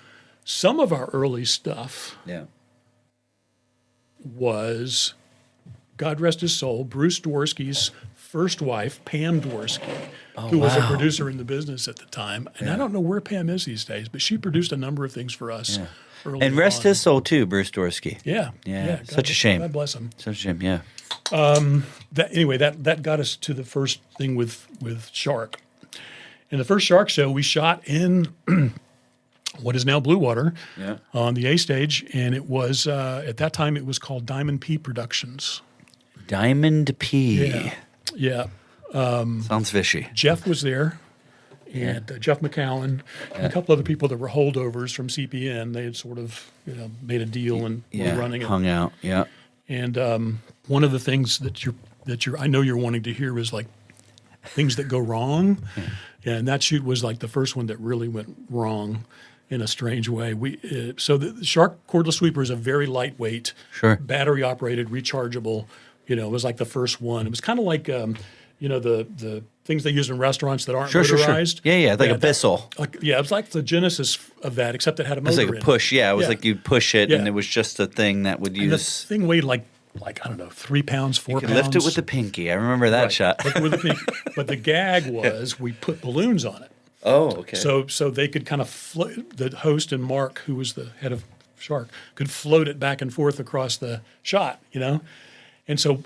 some of our early stuff Yeah. was, God rest his soul, Bruce Dworsky's first wife, Pam Dworsky, who was a wow. producer in the business at the time. And I don't know where Pam is these days, but she produced a number of things for us. Early And rest on. his soul too, Bruce Dworsky. Yeah. Yeah. Such a shame. God bless him. Such a shame. Yeah. That got us to the first thing with Shark. In the first Shark show, we shot in what is now Bluewater on the A stage, and it was at that time it was called Diamond P Productions. Diamond P. Yeah. Sounds fishy. Jeff was there, and Jeff McCowan, and a couple other people that were holdovers from CPN. They had sort of made a deal and were running it. Hung out. Yeah. And one of the things that I know you're wanting to hear is like things that go wrong, and that shoot was like the first one that really went wrong in a strange way. So the Shark cordless sweeper is a very lightweight, battery operated, rechargeable. It was like the first one. It was kind of like the things they use in restaurants that aren't motorized. Sure. Yeah, like a Bissell. It was like the genesis of that, except it had a motor. It was like a push. Yeah, it was like you'd push it, and Yeah. it was just a thing that would And the use. thing weighed like I don't know, 3 pounds, 4 pounds. Lift it with the pinky. I remember that shot. Lift it with the pinky. But the gag was we put balloons on it. Oh, okay. So they could kind of float. The host and Mark, who was the head of Shark, could float it back and forth across the shot. And so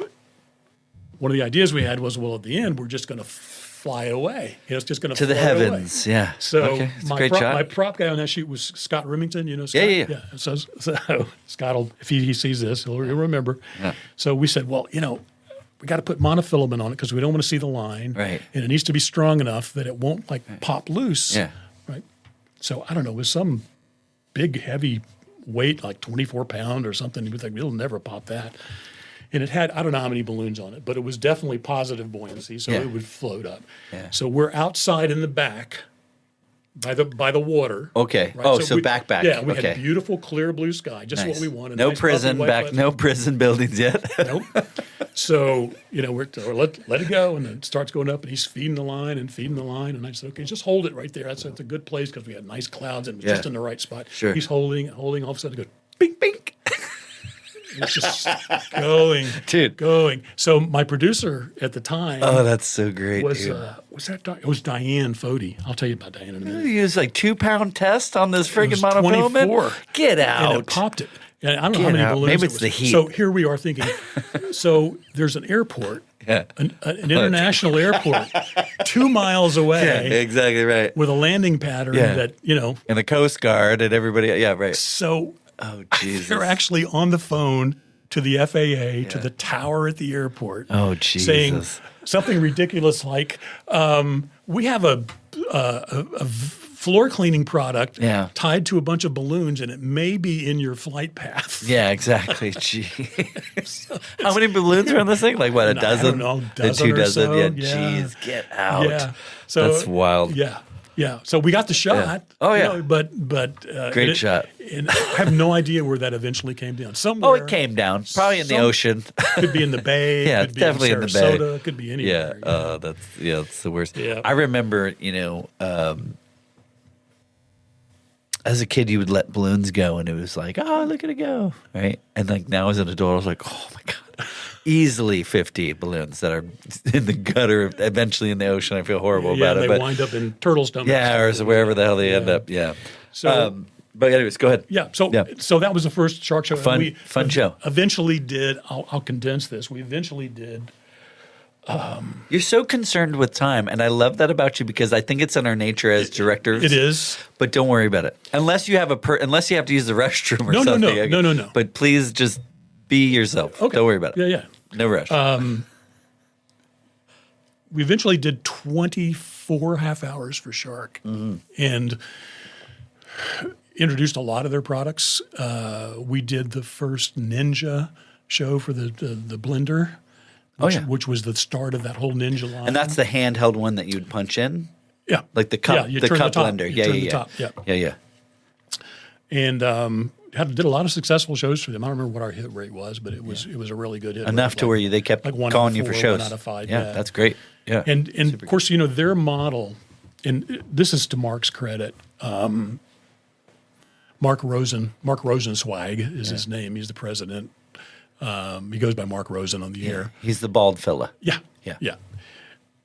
one of the ideas we had was, well, at the end, we're just going to fly away. It's just going to the heavens. Away. Yeah. So okay. It's a great shot. my prop guy on that shoot was Scott Remington. Scott? Yeah. So Scott will, if he sees this, he'll remember. Yeah. So we said, well, we we got to put monofilament on it because we don't want to see the line. Right. And it needs to be strong enough that it won't pop loose. Yeah. Right. So I don't know, it was some big heavy weight, like 24 pound or something. He was like, it'll never pop that. And it had, I don't know how many balloons on it, but it was definitely positive buoyancy, so it would float up. Yeah. So we're outside in the back by the water. Okay. Right? Oh, so back. Yeah, we okay. had beautiful, clear blue sky, just Nice. what we wanted. No Nice, prison puffy, back. white No prison buildings yet. Nope. So, we're let it go, and then it starts going up, and he's feeding the line. And I said, okay, just hold it right there. That's a good place because we had nice clouds and it was just in the right spot. Sure. He's holding. All of a sudden, it goes, bink, bink. It's just going, Dude. going. So my producer at the time Oh, that's so great. was dude. it was Diane Fody. I'll tell you about Diane in a minute. You used like 2-pound test on this friggin' was monofilament? 24. Get And out. it popped it. And I don't know how Get many out. balloons. Maybe it it's was. the heat. So here we are thinking. So there's an airport, Yeah. an international airport, 2 miles away. Yeah, exactly right. With a landing pattern that And the Coast Guard and everybody. Yeah, right. So Oh, Jesus. they're actually on the phone to the FAA, to the tower at the airport. Oh, Jesus. Saying something ridiculous like, we have a floor cleaning product tied to a bunch of balloons, and it may be in your flight path. Yeah, exactly. Gee. How many balloons are on this thing? Like, what, a dozen? I don't know, dozen 2 or dozen? so. Yeah, Yeah. jeez, get out. Yeah. So that's wild. Yeah. Yeah. So we got the shot. Oh, yeah. But Great shot. And I have no idea where that eventually came down. Somewhere. Oh, it came down. Probably in the ocean. Could be in the bay. Yeah, could it's be definitely in the bay. Sarasota, could be anywhere. Yeah. That's the worst. Yeah. I remember, as a kid, you would let balloons go, and it was like, oh, look at it go, right? And like now as an adult, I was like, oh my god, easily 50 balloons that are in the gutter, eventually in the ocean. I feel horrible about they it, but wind up in turtle stomachs. yeah, or wherever the hell they end up. Yeah. So, but anyways, go ahead. Yeah. So that was the first shark show. Fun show. Eventually did. I'll condense this. We eventually did. You're so concerned with time, and I love that about you because I think it's in our nature as directors. It is, but don't worry about it unless you have unless you have to use the restroom or something. No. But please just be yourself. Okay. Don't worry about it. Yeah. No rush. We eventually did 24 half hours for Shark, and introduced a lot of their products. We did the first Ninja show for the blender. Which was the start of that whole Ninja line. And that's the handheld one that you'd punch in? Yeah. Like the cup, you the turn cup the top. blender. You turn the top. Yeah. And did a lot of successful shows for them. I don't remember what our hit rate was, but it was a really good hit. Enough to where they kept like 1 calling out you of for 4, shows. 1 out of 5. Yeah, that's great. Yeah. And of course, their model, and this is to Mark's credit. Mark Rosenswag is his name. He's the president. He goes by Mark Rosen on the air. He's the bald fella. Yeah.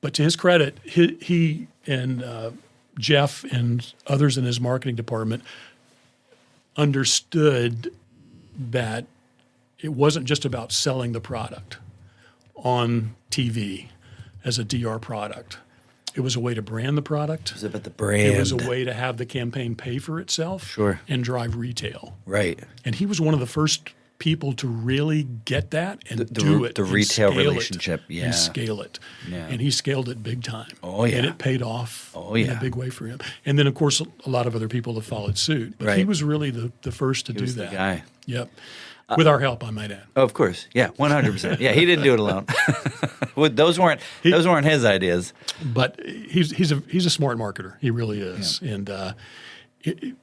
But to his credit, he and Jeff and others in his marketing department understood that it wasn't just about selling the product on TV as a DR product. It was a way to brand the product. It was about the brand. It was a way to have the campaign pay for itself and drive retail. Right. And he was one of the first people to really get that and do it. The and retail scale relationship. it and scale it. Yeah. And he scaled it big time. Oh, yeah. And it paid off in a big way for him. And then, of course, a lot of other people have followed suit. But he was really the first to do that. The guy. Yep. With our help, I might add. Oh, of course. Yeah, 100%. Yeah, he didn't do it alone. Those weren't his ideas. But he's a smart marketer. He really is. Yeah. And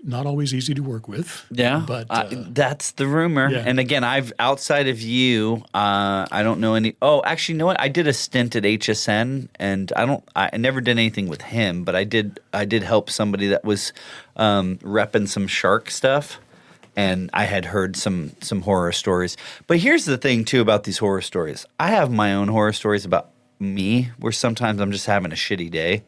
not always easy to work with. Yeah, but that's the rumor. Yeah. And again, I've outside of you, I don't know any. Oh, actually, you know what? I did a stint at HSN, and I never did anything with him, but I did help somebody that was repping some shark stuff, and I had heard some horror stories. But here's the thing too about these horror stories. I have my own horror stories about me, where sometimes I'm just having a shitty day.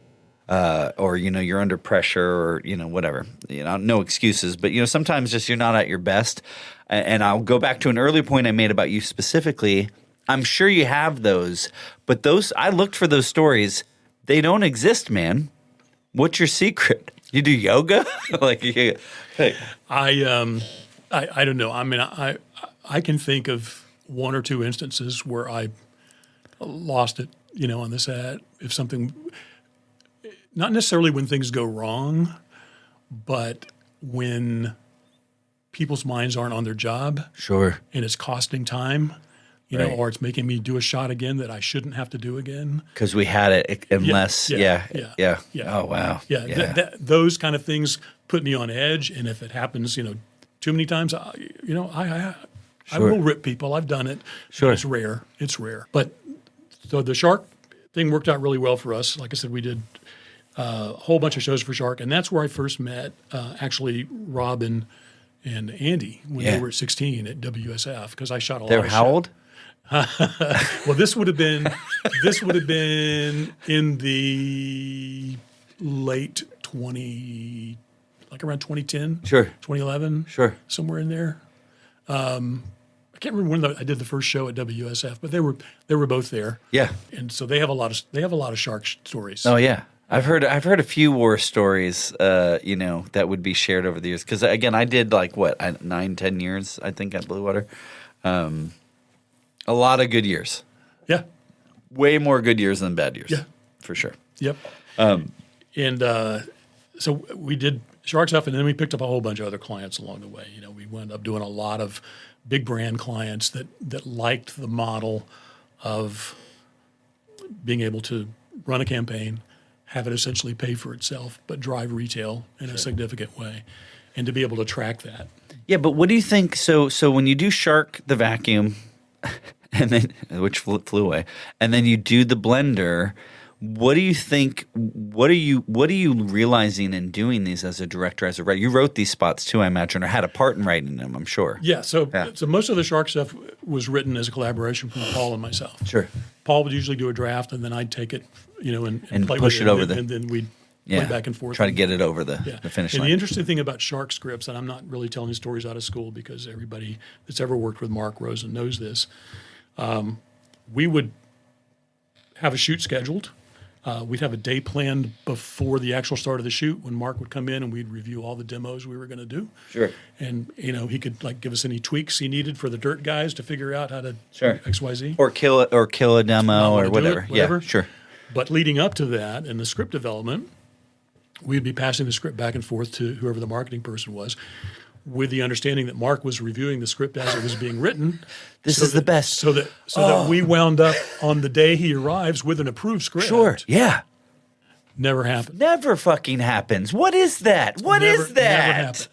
Or you're under pressure, or whatever. No excuses, but sometimes just you're not at your best. And I'll go back to an earlier point I made about you specifically. I'm sure you have those, but I looked for those stories. They don't exist, man. What's your secret? You do yoga? Hey. I don't know. I mean, I can think of 1 or 2 instances where I lost it, on the set. If something, not necessarily when things go wrong, but when people's minds aren't on their job. Sure. And it's costing time, Right. or it's making me do a shot again that I shouldn't have to do again. Because we had it, unless, Yeah. Oh, wow. Yeah. Those kind of things put me on edge. And if it happens, too many times, I will rip people. I've done it. Sure. It's rare. But so the Shark thing worked out really well for us. Like I said, we did a whole bunch of shows for Shark. And that's where I first met actually Rob and Andy when they were 16 at WSF, because I shot a lot They of were how old? Well, this would have been in the late around 2010, Sure. 2011, Sure. somewhere in there. I can't remember when I did the first show at WSF, but they were both there. Yeah. And so they have a lot of shark stories. Oh, yeah. I've heard a few war stories, that would be shared over the years. Because again, I did 9-10 years, I think, at Bluewater. A lot of good years. Yeah. Way more good years than bad years. Yeah. For sure. Yep. So we did shark stuff, and then we picked up a whole bunch of other clients along the way. We wound up doing a lot of big brand clients that liked the model of being able to run a campaign, have it essentially pay for itself, but drive retail in a significant way, and to be able to track that. Yeah, but what do you think? So when you do Shark the vacuum, and then which flew away, and then you do the blender, what do you think? What are you realizing in doing these as a director, as a writer? You wrote these spots too, I imagine, or had a part in writing them, I'm sure. Yeah. So most of the Shark stuff was written as a collaboration from Paul and myself. Sure. Paul would usually do a draft, and then I'd take it, and play push with it over and then we'd play back and forth. Try to get it over the finish line. And the interesting thing about Shark scripts, and I'm not really telling stories out of school because everybody that's ever worked with Mark Rosen knows this, we would have a shoot scheduled. We'd have a day planned before the actual start of the shoot when Mark would come in and we'd review all the demos we were going to do. Sure. And, he could give us any tweaks he needed for the dirt guys to figure out how to Sure. XYZ. Or kill a demo or whatever. Whatever. Yeah, sure. But leading up to that in the script development, we'd be passing the script back and forth to whoever the marketing person was, with the understanding that Mark was reviewing the script as it was being written. This is the best. So that we wound up on the day he arrives with an approved script. Sure. Yeah. Never happened. Never fucking happens. What is that? What is that?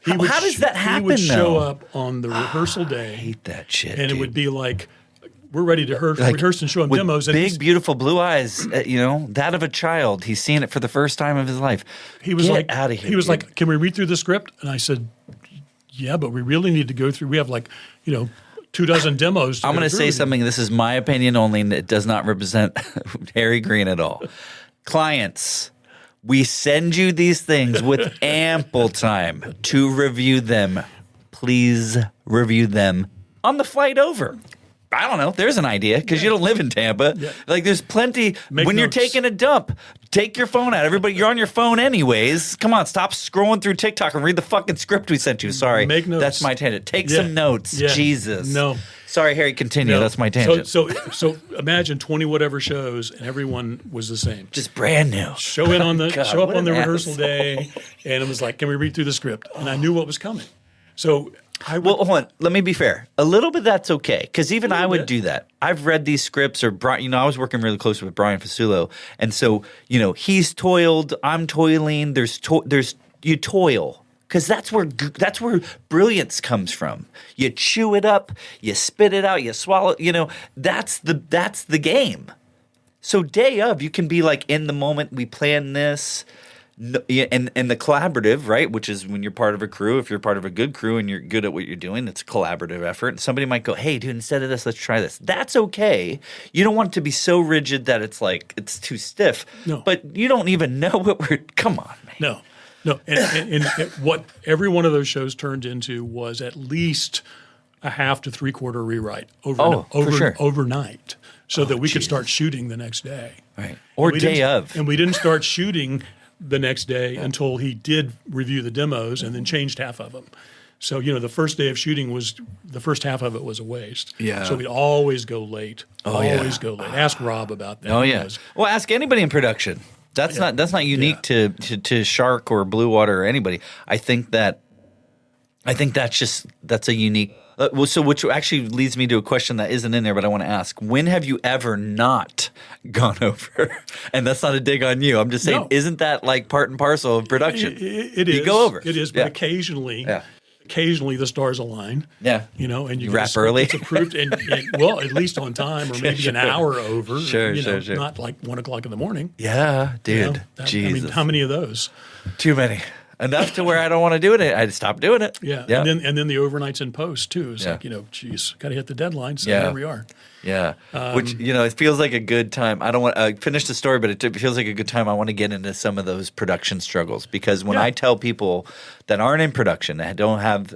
Never happened. How does that happen? He would show though? up on the rehearsal day. I hate that shit. And dude. it would be like, we're ready to rehearse and show him with demos. And big, beautiful blue eyes, that of a child. He's seeing it for the first time of his life. He was Get out of here. He was dude. like, can we read through the script? And I said, yeah, but we really need to go through. We have 24 demos. I'm going to say something. This is my opinion only, and it does not represent Harry Greene at all. Clients, we send you these things with ample time to review them. Please review them on the flight over. I don't know. There's an idea because you don't live in Tampa. Yeah. There's plenty. Make when notes. You're taking a dump, take your phone out. Everybody, you're on your phone anyways. Come on, stop scrolling through TikTok and read the fucking script we sent you. Sorry. Make notes. That's my tangent. Take some notes. Yeah. Jesus. No. Sorry, Harry, continue. That's my tangent. So imagine 20 whatever shows and everyone was the same. Just brand new. Show up on the rehearsal asshole. day, and it was like, can we read through the script? And I knew what was coming. So well, hold on. Let me be fair. A little bit that's okay because even I would do that. I've read these scripts, or I was working really closely with Brian Fasulo, and so he's toiled. I'm toiling. You toil because that's where brilliance comes from. You chew it up, you spit it out, you swallow. That's the game. So day of, you can be in the moment. We plan this. And the collaborative, right, which is when you're part of a crew, if you're part of a good crew and you're good at what you're doing, it's a collaborative effort. And somebody might go, hey, dude, instead of this, let's try this. That's okay. You don't want it to be so rigid that it's too stiff. No. But you don't even know what come on, man. No. And what every one of those shows turned into was at least a half to three-quarter rewrite overnight so that we could start shooting the next day. Right. Or day of. And we didn't start shooting the next day until he did review the demos and then changed half of them. So, the first day of shooting the first half of it was a waste. Yeah. So we'd always go late. Always go late. Ask Rob about that. Oh yeah. Well, ask anybody in production. That's not unique to Shark or Bluewater or anybody. I think that's a unique. So which actually leads me to a question that isn't in there, but I want to ask: when have you ever not gone over? And that's not a dig on you. I'm just saying, isn't that like part and parcel of production? It is. You go over. It is, but occasionally the stars align. Yeah. And you wrap early. It's approved, and well, at least on time, or maybe an hour over. Sure. Not like 1 o'clock in the morning. Yeah, dude. Jesus. I mean, how many of those? Too many. Enough to where I don't want to do it. I stop doing it. Yeah. And then the overnights in post too. It's like, geez, got to hit the deadline. So here we are. Yeah. Which, it feels like a good time. I don't want to finish the story, but it feels like a good time. I want to get into some of those production struggles because when I tell people that aren't in production, that don't have,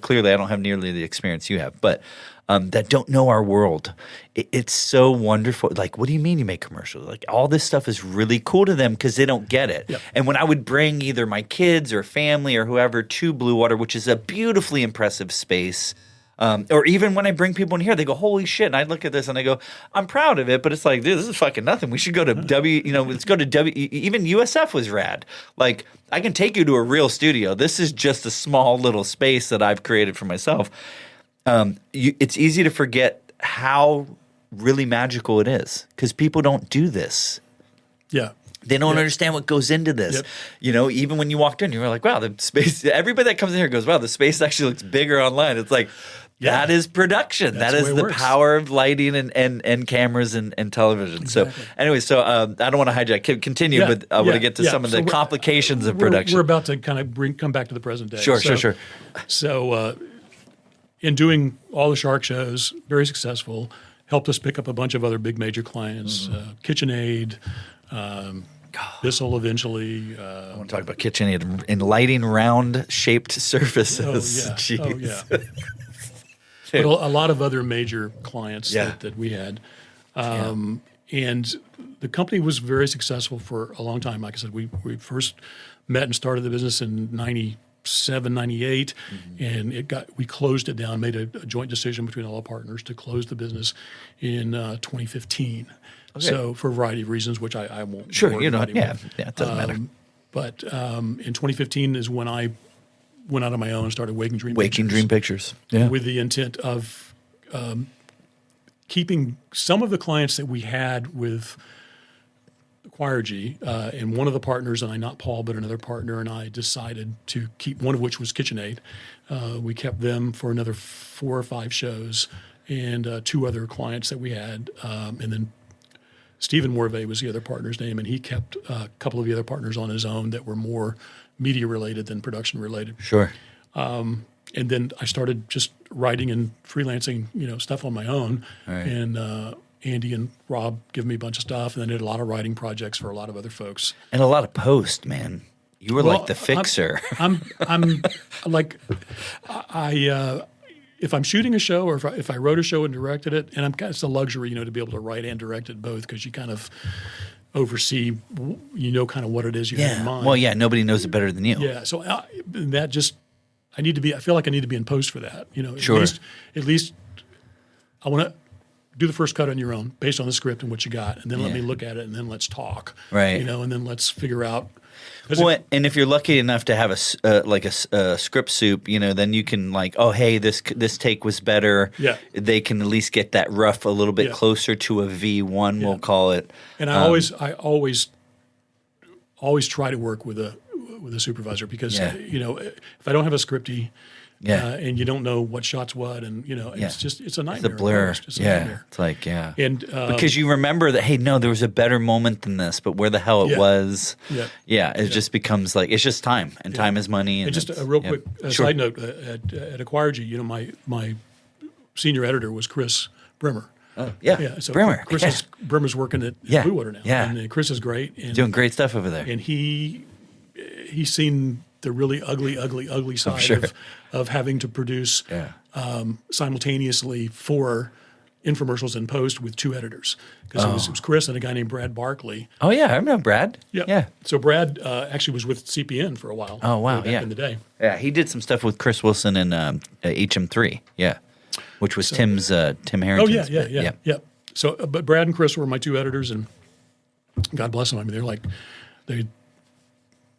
clearly I don't have nearly the experience you have, but that don't know our world, it's so wonderful. Like, what do you mean you make commercials? Like, all this stuff is really cool to them because they don't get it. Yep. And when I would bring either my kids or family or whoever to Bluewater, which is a beautifully impressive space, or even when I bring people in here, they go, holy shit. And I look at this and I go, I'm proud of it, but it's like, dude, this is fucking nothing. We should go to let's go to even USF was rad. Like, I can take you to a real studio. This is just a small little space that I've created for myself. It's easy to forget how really magical it is because people don't do this. Yeah. They don't understand what goes into this. Yep. Even when you walked in, you were like, wow, the space, everybody that comes in here goes, wow, the space actually looks bigger online. It's like, that is production. That is the power of lighting and cameras and television. Exactly. So anyway, I don't want to hijack. Continue, but I want to get to some of the complications of production. We're about to kind of come back to the present day. Sure. So in doing all the Shark shows, very successful, helped us pick up a bunch of other big major clients, KitchenAid, Bissell eventually. I want to talk about KitchenAid in lighting round-shaped surfaces. Oh, yeah. But a lot of other major clients that we had. And the company was very successful for a long time. Like I said, we first met and started the business in 97, 98, and we closed it down, made a joint decision between all our partners to close the business in 2015. Okay. So for a variety of reasons, which I won't. Sure, it doesn't matter. But in 2015 is when I went out on my own and started Waking Dream Pictures. With the intent of keeping some of the clients that we had with Acquire-G, and one of the partners, and not Paul, but another partner, and I decided to keep, one of which was KitchenAid. We kept them for another 4 or 5 shows, and 2 other clients that we had, and then Stephen Morvay was the other partner's name, and he kept a couple of the other partners on his own that were more media related than production related. Sure. And then I started just writing and freelancing, stuff on my own. Right. And Andy and Rob give me a bunch of stuff, and then did a lot of writing projects for a lot of other folks. And a lot of post, man. You were like the fixer. I'm like, if I'm shooting a show, or if I wrote a show and directed it, and it's a luxury, to be able to write and direct it both, because you kind of oversee, kind of what it is you have in mind. Well, nobody knows it better than you. Yeah, so that just, I feel like I need to be in post for that. Sure. At least I want to do the first cut on your own based on the script and what you got, and then let me look at it, and then let's talk. Right. And then let's figure out. Well, and if you're lucky enough to have a script soup, then you can this take was better. Yeah. They can at least get that rough a little bit closer to a V1, we'll call it. And I always try to work with a supervisor, because if I don't have a scripty, and you don't know what shot's what, and it's a nightmare. It's a blur. It's a nightmare. It's like and because you remember that, hey, no, there was a better moment than this, but where the hell it was, it just becomes like, it's just time, and time is money. And just a real quick side note, at Acquire-G, my senior editor was Chris Brimmer. Oh, yeah. So Brimmer. Brimmer's working at Bluewater now. Yeah. And Chris is great. And doing great stuff over there. And he's seen the really ugly side of having to produce simultaneously 4 infomercials in post with 2 editors because it was Chris and a guy named Brad Barkley. Oh yeah, I remember Brad. Yeah. So Brad actually was with CPN for a while. Oh wow, back in the day. Yeah, he did some stuff with Chris Wilson and HM3. Yeah, which was Tim Harrington's. Oh yeah. So, but Brad and Chris were my 2 editors, and God bless them. I mean, they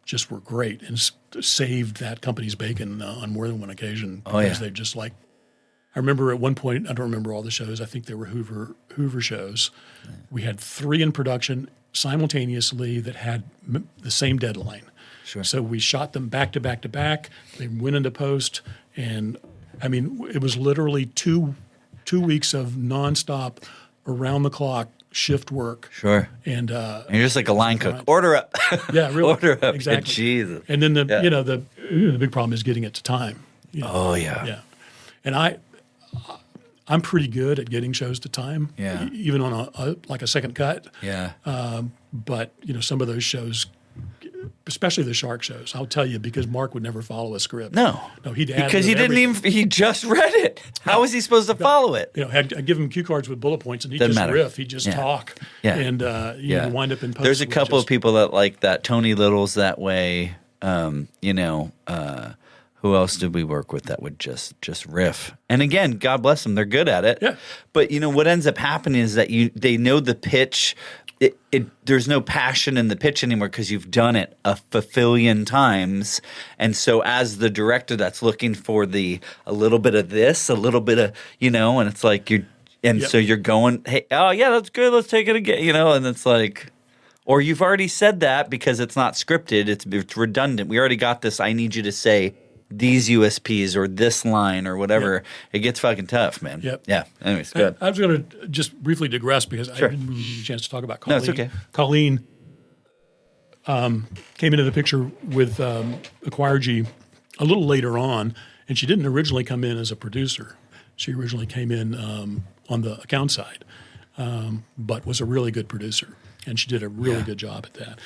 just were great and saved that company's bacon on more than one occasion because they just I remember at one point, I don't remember all the shows. I think they were Hoover shows. Yeah. We had 3 in production simultaneously that had the same deadline. Sure. So we shot them back to back to back. They went into post, and I mean, it was literally two weeks of nonstop, around the clock shift work. Sure. And you're just like a line cook. Order up. Yeah, really. Order up. Exactly. Jesus. And then the big problem is getting it to time. Oh yeah. Yeah. And I'm pretty good at getting shows to time. Yeah. Even on a second cut. Yeah. But some of those shows, especially the shark shows, I'll tell you, because Mark would never follow a script. No, he'd add because he just read it. How was he supposed to follow it? I'd give him cue cards with bullet points, and he'd riff. He'd just talk. Yeah. And wind up in post. There's a couple of people that like that. Tony Little's that way. Who else did we work with that would just riff? And again, God bless them, they're good at it. Yeah. But what ends up happening is that they know the pitch. There's no passion in the pitch anymore because you've done it a fulfillion times. And so as the director that's looking for a little bit of this, a little bit of, and it's like so you're going, hey, oh yeah, that's good, let's take it again, and it's like, or you've already said that because it's not scripted, it's redundant. We already got this, I need you to say these USPs or this line or whatever. Yep. It gets fucking tough, man. Yep. Yeah. Anyways, good. I was going to just briefly digress because I didn't really get a chance to talk about Colleen. No, it's okay. Colleen came into the picture with Acquire-G a little later on, and she didn't originally come in as a producer. She originally came in on the account side, but was a really good producer, and she did a really good job at that.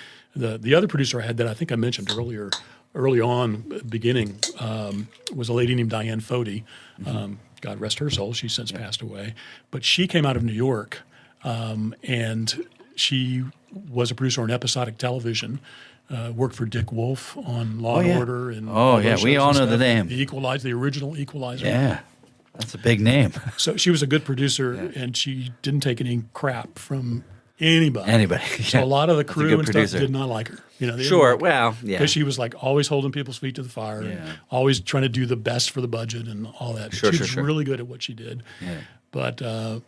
The other producer I had that I think I mentioned early on, beginning, was a lady named Diane Fody. God rest her soul. She's since passed away. But she came out of New York, and she was a producer on episodic television, worked for Dick Wolf on Law and Order. And we all know the name. The original Equalizer. Yeah, that's a big name. So she was a good producer, and she didn't take any crap from anybody. So a lot of the crew and stuff did not like her. Sure. Well, yeah. Because she was always holding people's feet to the fire, and always trying to do the best for the budget and all that. She was really good at what she did. Yeah. But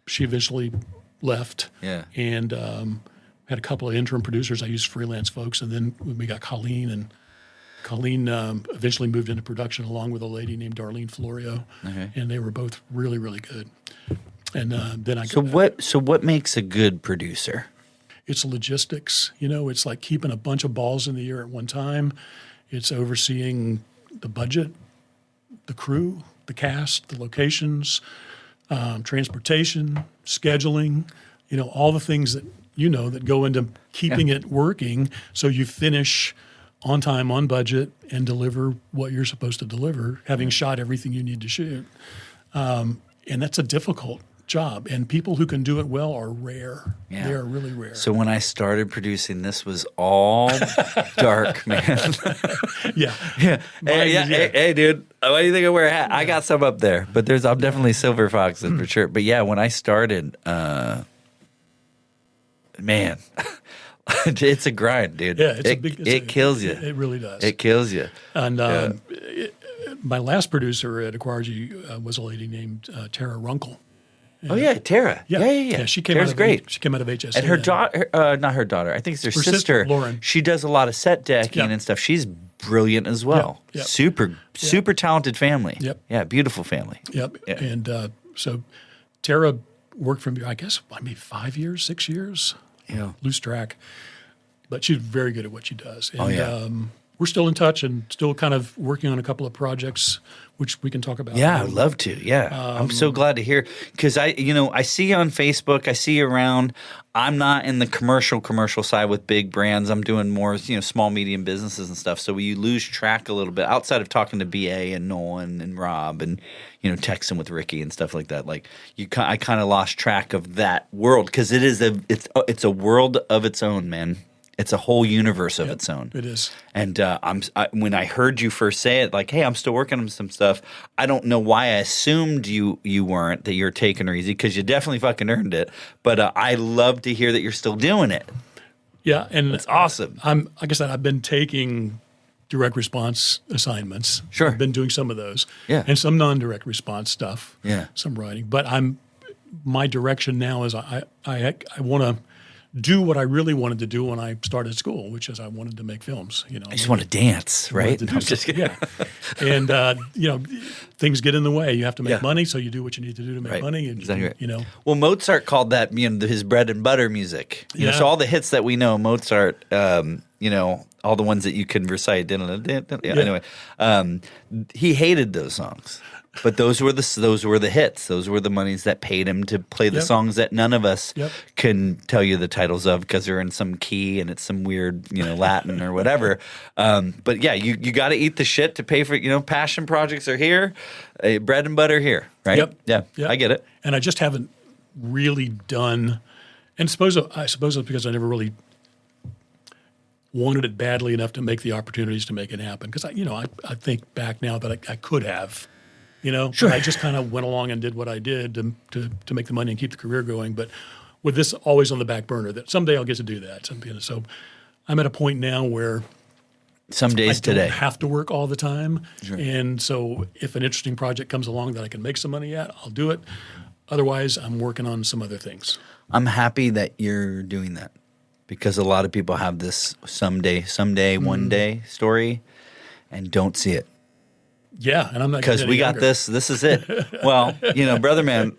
she eventually left. Yeah. And had a couple of interim producers. I used freelance folks, and then we got Colleen, and Colleen eventually moved into production along with a lady named Darlene Florio, and they were both really, really good. And then So what makes a good producer? It's logistics. It's like keeping a bunch of balls in the air at one time. It's overseeing the budget, the crew, the cast, the locations, transportation, scheduling, all the things that that go into keeping it working so you finish on time, on budget, and deliver what you're supposed to deliver, having shot everything you need to shoot. And that's a difficult job, and people who can do it well are rare. Yeah. They are really rare. So when I started producing, this was all dark, man. Yeah. Hey, dude, why do you think I wear a hat? I got some up there, but I'm definitely silver foxes for sure. But yeah, when I started, man, it's a grind, dude. Yeah, it kills you. It really does. It kills you. And my last producer at Acquire-G was a lady named Tara Runkle. Oh yeah, Tara. Yeah. She came Tara's out of great. She came out of HSC. And her daughter, not her daughter. I think it's her sister, Lauren. She does a lot of set decking and stuff. She's brilliant as well. Yep. Super talented family. Yep. Yeah, beautiful family. Yep. Yeah. And so Tara worked for me, I guess, 5 years, 6 years. Yeah. Lose track. But she's very good at what she does. And, we're still in touch and still kind of working on a couple of projects, which we can talk about. Yeah, I'd love to. Yeah, I'm so glad to hear because I see you on Facebook, I see you around. I'm not in the commercial side with big brands. I'm doing more, small, medium businesses and stuff. So you lose track a little bit outside of talking to BA and Nolan and Rob and texting with Ricky and stuff like that. Like I kind of lost track of that world because it's a world of its own, man. It's a whole universe of its own. It is. And when I heard you first say it, like, hey, I'm still working on some stuff, I don't know why I assumed you weren't, that you're taking her easy, because you definitely fucking earned it. But I love to hear that you're still doing it. Yeah, and it's awesome. Like I said, I've been taking direct response assignments. Sure. I've been doing some of those. Yeah. And some non-direct response stuff. Yeah. Some writing. But my direction now is I want to do what I really wanted to do when I started school, which is I wanted to make films. I just want to dance, right? I'm just kidding. Yeah. And, things get in the way. You have to make money, so you do what you need to do to make money. And, exactly. Well, Mozart called that, his bread and butter music. So all the hits that we know, Mozart, all the ones that you can recite. Anyway, he hated those songs. But those were the hits. Those were the monies that paid him to play the songs that none of us can tell you the titles of because they're in some key and it's some weird, Latin or whatever. But yeah, you got to eat the shit to pay for, passion projects are here, bread and butter here, right? Yep. Yeah, I get it. And I just haven't really done, and I suppose it's because I never really wanted it badly enough to make the opportunities to make it happen. Because I think back now that I could have. Sure. I just kind of went along and did what I did to make the money and keep the career going. But with this always on the back burner, that someday I'll get to do that. So I'm at a point now where some days I don't have to work all the time. Sure. And so if an interesting project comes along that I can make some money at, I'll do it. Otherwise, I'm working on some other things. I'm happy that you're doing that because a lot of people have this someday, one day story and don't see it. Yeah, and I'm not because we got younger. this. This is it. Well, brother man,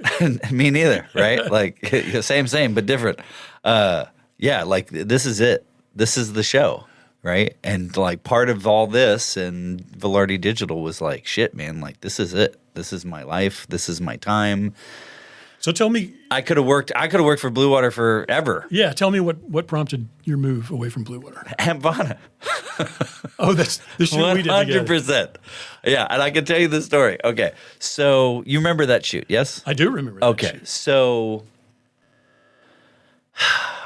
me neither, right? Like same, but different. Yeah, like this is it. This is the show, right? And like part of all this and Velarde Digital was like, shit, man. Like this is it. This is my life. This is my time. So tell me, I could have worked for Bluewater forever. Yeah, tell me what prompted your move away from Bluewater. Havana. Oh, that's the shoot we did together. 100%. Yeah, and I can tell you the story. Okay, so you remember that shoot, yes? I do remember that shoot. Okay, so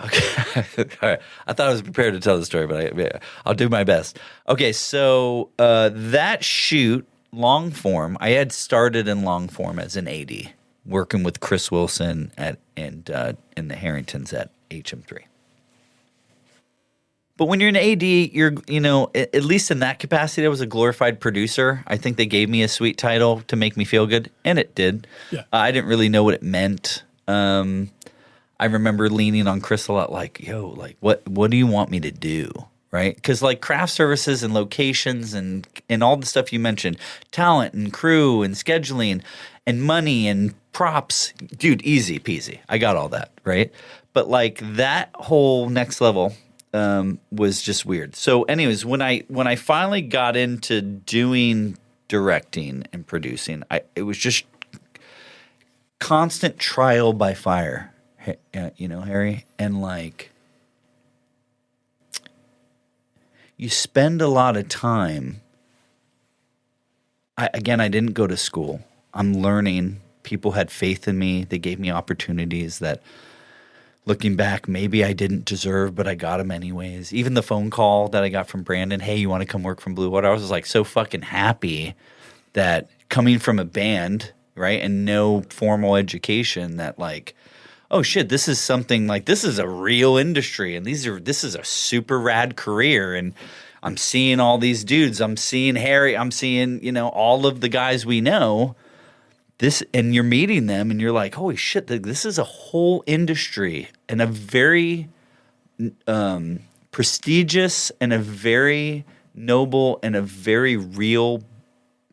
okay, all right. I thought I was prepared to tell the story, but I'll do my best. Okay, so that shoot, long form, I had started in long form as an AD. Working with Chris Wilson in the Harringtons at HM3. But when you're an AD, you're at least in that capacity, I was a glorified producer. I think they gave me a sweet title to make me feel good, and it did. Yeah. I didn't really know what it meant. I remember leaning on Chris a lot, like, yo, like what do you want me to do? Right? Because like craft services and locations and all the stuff you mentioned, talent and crew and scheduling and money and props, dude, easy peasy. I got all that, right? But like that whole next level was just weird. So anyways, when I finally got into doing directing and producing, it was just constant trial by fire, Harry, and like you spend a lot of time. I didn't go to school. I'm learning. People had faith in me. They gave me opportunities that, looking back, maybe I didn't deserve, but I got them anyways. Even the phone call that I got from Brandon, hey, you want to come work from Bluewater? I was like so fucking happy that coming from a band, right, and no formal education, that like, oh shit, this is something like, this is a real industry, and this is a super rad career, and I'm seeing all these dudes. I'm seeing Harry. I'm seeing, all of the guys we know. This, and you're meeting them, and you're like, holy shit, this is a whole industry, and a very prestigious and a very noble and a very real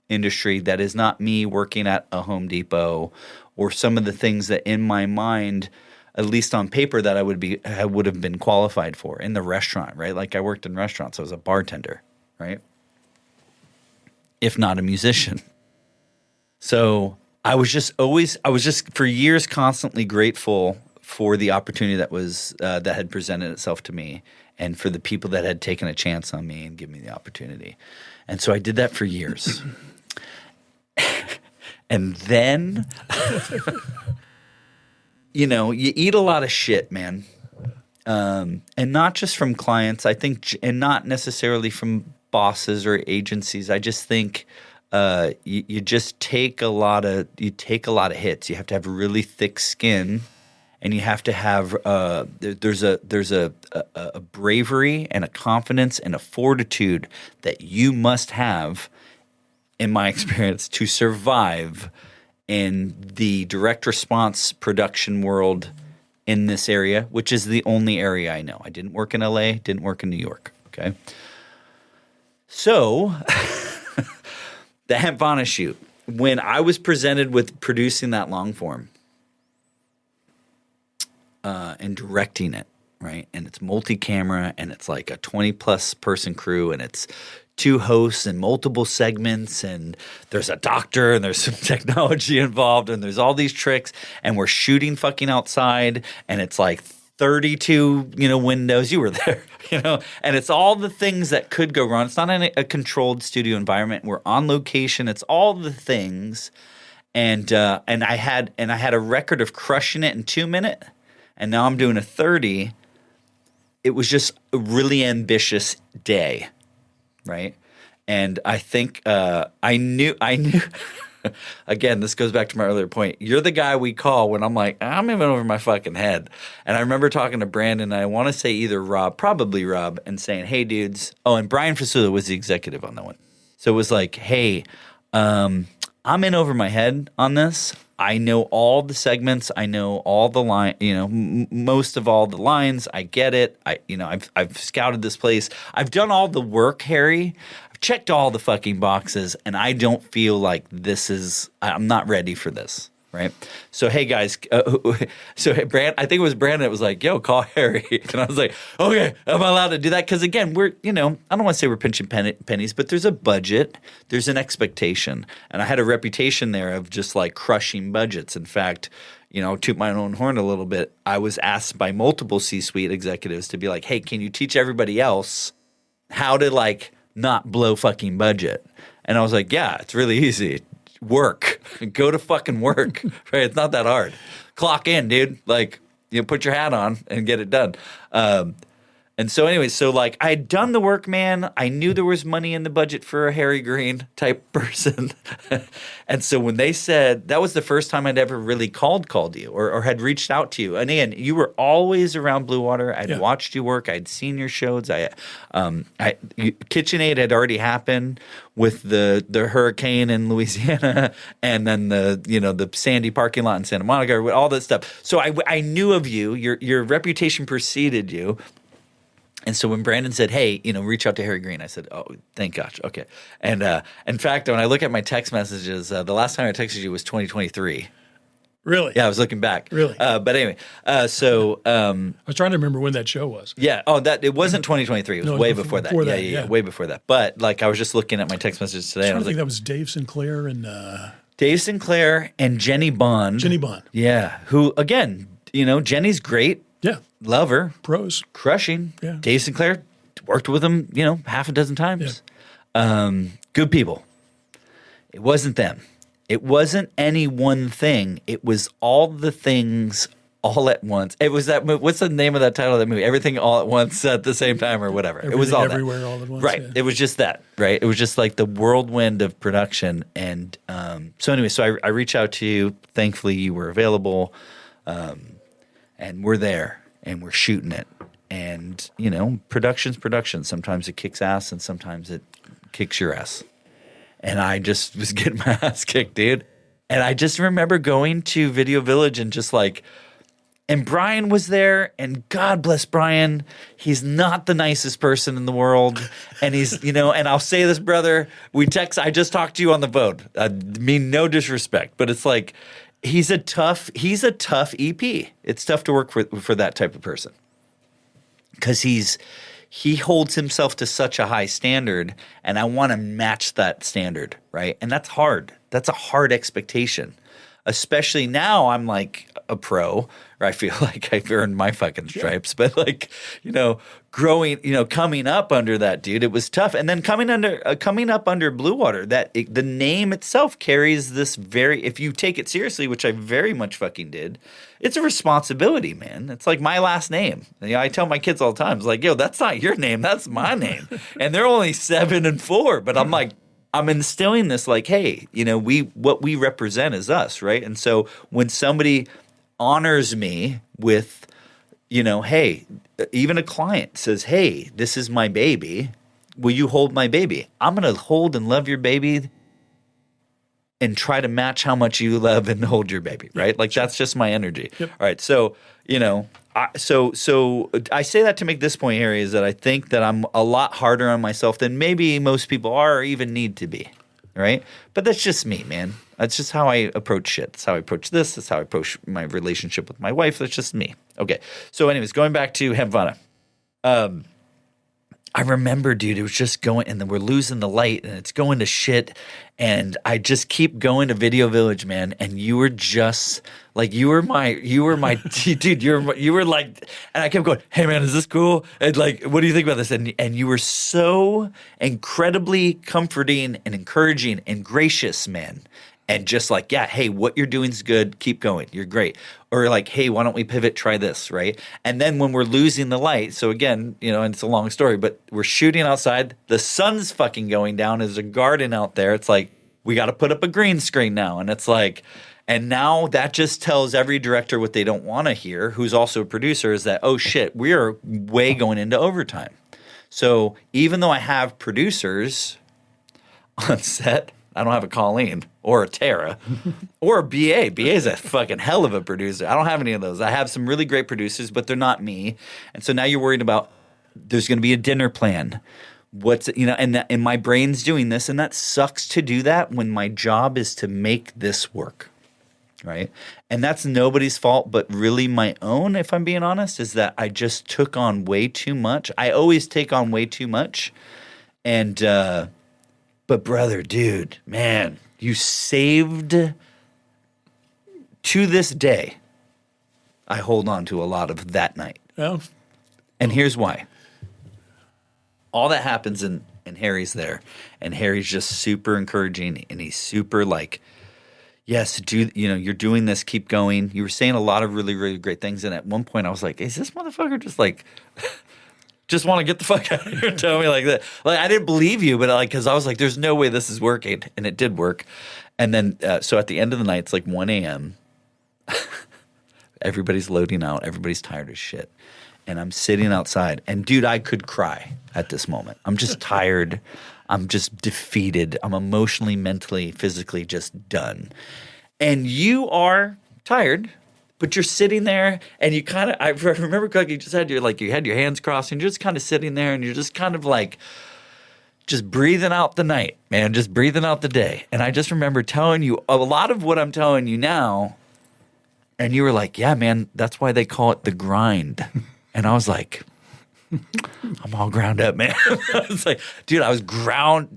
industry that is not me working at a Home Depot or some of the things that in my mind, at least on paper, that I would have been qualified for in the restaurant, right? Like I worked in restaurants. I was a bartender, right? If not a musician. So I was just for years constantly grateful for the opportunity that had presented itself to me, and for the people that had taken a chance on me and given me the opportunity. And so I did that for years. And then, you eat a lot of shit, man. And not just from clients, I think, and not necessarily from bosses or agencies. I just think you just take a lot of hits. You have to have really thick skin. And you have to have there's a bravery and a confidence and a fortitude that you must have, in my experience, to survive in the direct response production world in this area, which is the only area I know. I didn't work in LA, didn't work in New York. Okay, so the Hemp Fauna shoot, when I was presented with producing that long form. And directing it, right? And it's multi-camera, and it's like a 20-plus person crew, and it's 2 hosts and multiple segments, and there's a doctor, and there's some technology involved, and there's all these tricks, and we're shooting fucking outside, and it's like 32, windows. You were there, and it's all the things that could go wrong. It's not a controlled studio environment. We're on location. It's all the things, and I had a record of crushing it in 2 minutes. And now I'm doing a 30. It was just a really ambitious day, right? And I think I knew. Again, this goes back to my earlier point. You're the guy we call when I'm like, I'm even over my fucking head. And I remember talking to Brandon, and I want to say either Rob, probably Rob, and saying, hey, dudes. Oh, and Brian Fasula was the executive on that one. So it was like, hey, I'm in over my head on this. I know all the segments. I know all the line. Most of all the lines. I get it. I've scouted this place. I've done all the work, Harry. I've checked all the fucking boxes, and I don't feel like this is. I'm not ready for this. Right. So hey guys. So hey, I think it was Brandon that was like, "Yo, call Harry," and I was like, "Okay, am I allowed to do that?" Because again, we're I don't want to say we're pinching pennies, but there's a budget, there's an expectation, and I had a reputation there of just like crushing budgets. In fact, toot my own horn a little bit. I was asked by multiple C-suite executives to be like, "Hey, can you teach everybody else how to like not blow fucking budget?" And I was like, "Yeah, it's really easy." Work. Go to fucking work. Right? It's not that hard. Clock in, dude. Like, put your hat on and get it done. And so anyway, so like I had done the work, man. I knew there was money in the budget for a Harry Greene type person. And so when they said, that was the first time I'd ever really called you or had reached out to you. And again, you were always around Bluewater. I'd watched you work. I'd seen your shows. KitchenAid had already happened with the hurricane in Louisiana, and then the Sandy parking lot in Santa Monica, all that stuff. So I knew of you. Your reputation preceded you. And so when Brandon said, hey, reach out to Harry Greene, I said, oh, thank gosh. Okay. And in fact, when I look at my text messages, the last time I texted you was 2023. Really? Yeah, I was looking back. Really? But anyway, I was trying to remember when that show was. Yeah. Oh, it wasn't 2023. It was way before that. Yeah, way before that. But like I was just looking at my text messages today. I think that was Dave Sinclair and Dave Sinclair and Jenny Bond. Jenny Bond. Yeah. Who, again, Jenny's great. Yeah. Love her. Pros. Crushing. Yeah. Dave Sinclair, worked with him, half a dozen times. Yeah. Good people. It wasn't them. It wasn't any one thing. It was all the things all at once. It was that movie. What's the name of that title of that movie? Everything All at Once at the Same Time or whatever. Everything, it was all everywhere that. All at once. Right. Yeah. It was just that. Right. It was just like the whirlwind of production. And so anyway, so I reached out to you. Thankfully, you were available. And we're there. And we're shooting it. And, production's production. Sometimes it kicks ass and sometimes it kicks your ass. And I just was getting my ass kicked, dude. And I just remember going to Video Village and just like, and Brian was there, and God bless Brian. He's not the nicest person in the world. And he's, and I'll say this, brother, I just talked to you on the phone. I mean no disrespect, but it's like, he's a tough EP. It's tough to work for that type of person. Because he holds himself to such a high standard, and I want to match that standard, right? And that's hard. That's a hard expectation. Especially now I'm like a pro, or I feel like I've earned my fucking stripes. But like, coming up under that dude, it was tough. And then coming up under Bluewater, the name itself carries this if you take it seriously, which I very much fucking did, it's a responsibility, man. It's like my last name. I tell my kids all the time, it's like, yo, that's not your name, that's my name. And they're only 7 and 4, but I'm like, I'm instilling this like, hey, what we represent is us, right? And so when somebody honors me with, hey, even a client says, hey, this is my baby, will you hold my baby? I'm going to hold and love your baby and try to match how much you love and hold your baby, right? Like that's just my energy. Yep. All right, so so I say that to make this point, Harry, is that I think that I'm a lot harder on myself than maybe most people are or even need to be, right? But that's just me, man. That's just how I approach shit. That's how I approach this. That's how I approach my relationship with my wife. That's just me. Okay. So anyways, going back to Havana. I remember, dude, it was just going, and then we're losing the light, and it's going to shit, and I just keep going to Video Village, man. And you were just like, you were my dude. You were like, and I kept going, hey man, is this cool? And like, what do you think about this? And you were so incredibly comforting and encouraging and gracious, man. And just like, yeah, hey, what you're doing is good. Keep going. You're great. Or like, hey, why don't we pivot? Try this, right? And then when we're losing the light, so again, and it's a long story, but we're shooting outside. The sun's fucking going down. There's a garden out there. It's like, we got to put up a green screen now. And it's like, and now that just tells every director what they don't want to hear, who's also a producer, is that, oh shit, we are way going into overtime. So even though I have producers on set, I don't have a Colleen or a Tara or a BA. BA is a fucking hell of a producer. I don't have any of those. I have some really great producers, but they're not me. And so now you're worried about there's going to be a dinner plan. And my brain's doing this, and that sucks to do that when my job is to make this work, right? And that's nobody's fault, but really my own, if I'm being honest, is that I just took on way too much. I always take on way too much. But brother, dude, man, you saved, to this day, I hold on to a lot of that night. Well, and here's why. All that happens and Harry's there, and Harry's just super encouraging, and he's super like, yes, you're doing this, keep going. You were saying a lot of really, really great things, and at one point I was like, is this motherfucker just like... just want to get the fuck out of here and tell me like that. Like, I didn't believe you, but like, because I was like, there's no way this is working. And it did work. And then, so at the end of the night, it's like 1 a.m. Everybody's loading out. Everybody's tired as shit. And I'm sitting outside. And dude, I could cry at this moment. I'm just tired. I'm just defeated. I'm emotionally, mentally, physically just done. And you are tired. But you're sitting there, and you kind of, I remember, Cook, you had your hands crossed, and you're just kind of sitting there, and you're just kind of like, just breathing out the night, man, just breathing out the day. And I just remember telling you a lot of what I'm telling you now, and you were like, yeah, man, that's why they call it the grind. And I was like, I'm all ground up, man. I was like, dude, I was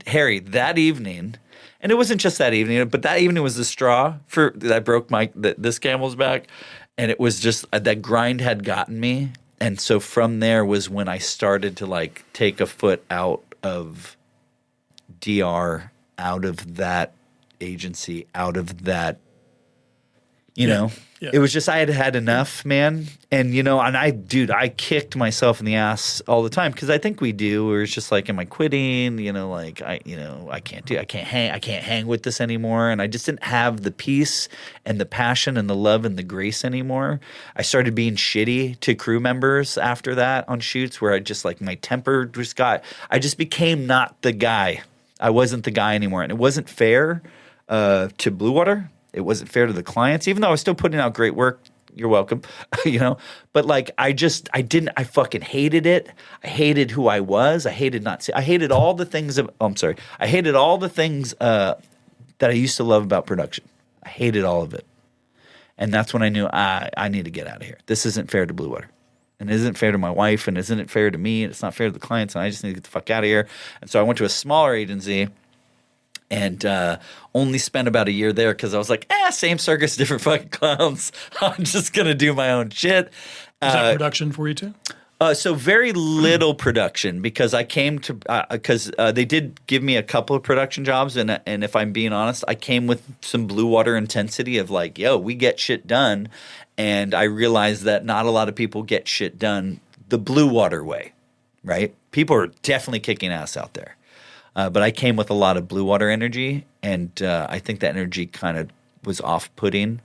Harry, that evening. And it wasn't just that evening, but that evening was the straw that broke this camel's back. And it was just that grind had gotten me. And so from there was when I started to like take a foot out of DR, out of that agency, out of that, know. Yeah. It was just I had had enough, man. And, and I kicked myself in the ass all the time because I think we do. Where it's just like, am I quitting? I can't hang with this anymore. And I just didn't have the peace and the passion and the love and the grace anymore. I started being shitty to crew members after that on shoots where I just like my temper I just became not the guy. I wasn't the guy anymore. And it wasn't fair to Bluewater. It wasn't fair to the clients, even though I was still putting out great work. You're welcome, But like, I fucking hated it. I hated who I was. I hated I hated all the things I hated all the things that I used to love about production. I hated all of it. And that's when I knew I need to get out of here. This isn't fair to Bluewater. and it isn't fair to my wife, and isn't it fair to me, and it's not fair to the clients, and I just need to get the fuck out of here. And so I went to a smaller agency and only spent about a year there because I was like, same circus, different fucking clowns. I'm just going to do my own shit. Is that production for you too? So very little production because I came to because they did give me a couple of production jobs, and if I'm being honest, I came with some Bluewater intensity of like, yo, we get shit done, and I realized that not a lot of people get shit done the Bluewater way, right? People are definitely kicking ass out there, but I came with a lot of Bluewater energy, and I think that energy kind of was off-putting.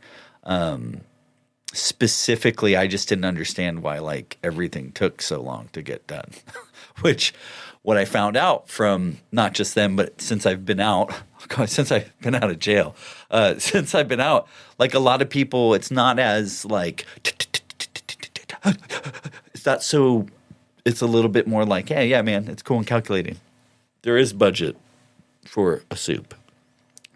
Specifically, I just didn't understand why like everything took so long to get done. Which, what I found out from not just them, but since I've been out, since I've been out of jail, since I've been out, like a lot of people, it's not as like it's not so. It's a little bit more like, hey, yeah, man, it's cool and calculating. There is budget for a soup.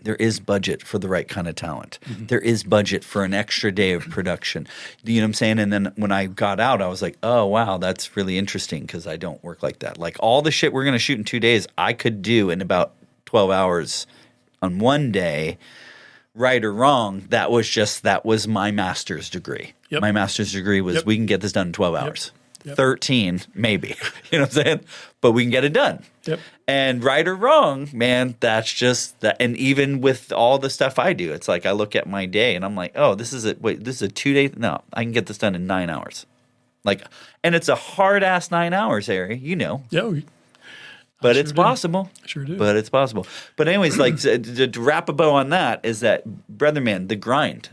There is budget for the right kind of talent. Mm-hmm. There is budget for an extra day of production. You know what I'm saying? And then when I got out, I was like, oh, wow, that's really interesting because I don't work like that. Like all the shit we're going to shoot in 2 days, I could do in about 12 hours on one day. Right or wrong, that was my master's degree. Yep. My master's degree was we can get this done in 12 hours. Yep. 13, maybe. You know what I'm saying? But we can get it done. Yep. And right or wrong, man, that's just that. And even with all the stuff I do, it's like I look at my day and I'm like, oh, this is a 2-day. No, I can get this done in 9 hours. Like, and it's a hard ass 9 hours, Harry. You know. Yeah. But it's possible. I sure do. But it's possible. But anyways, like to wrap a bow on that is that, brother man, the grind.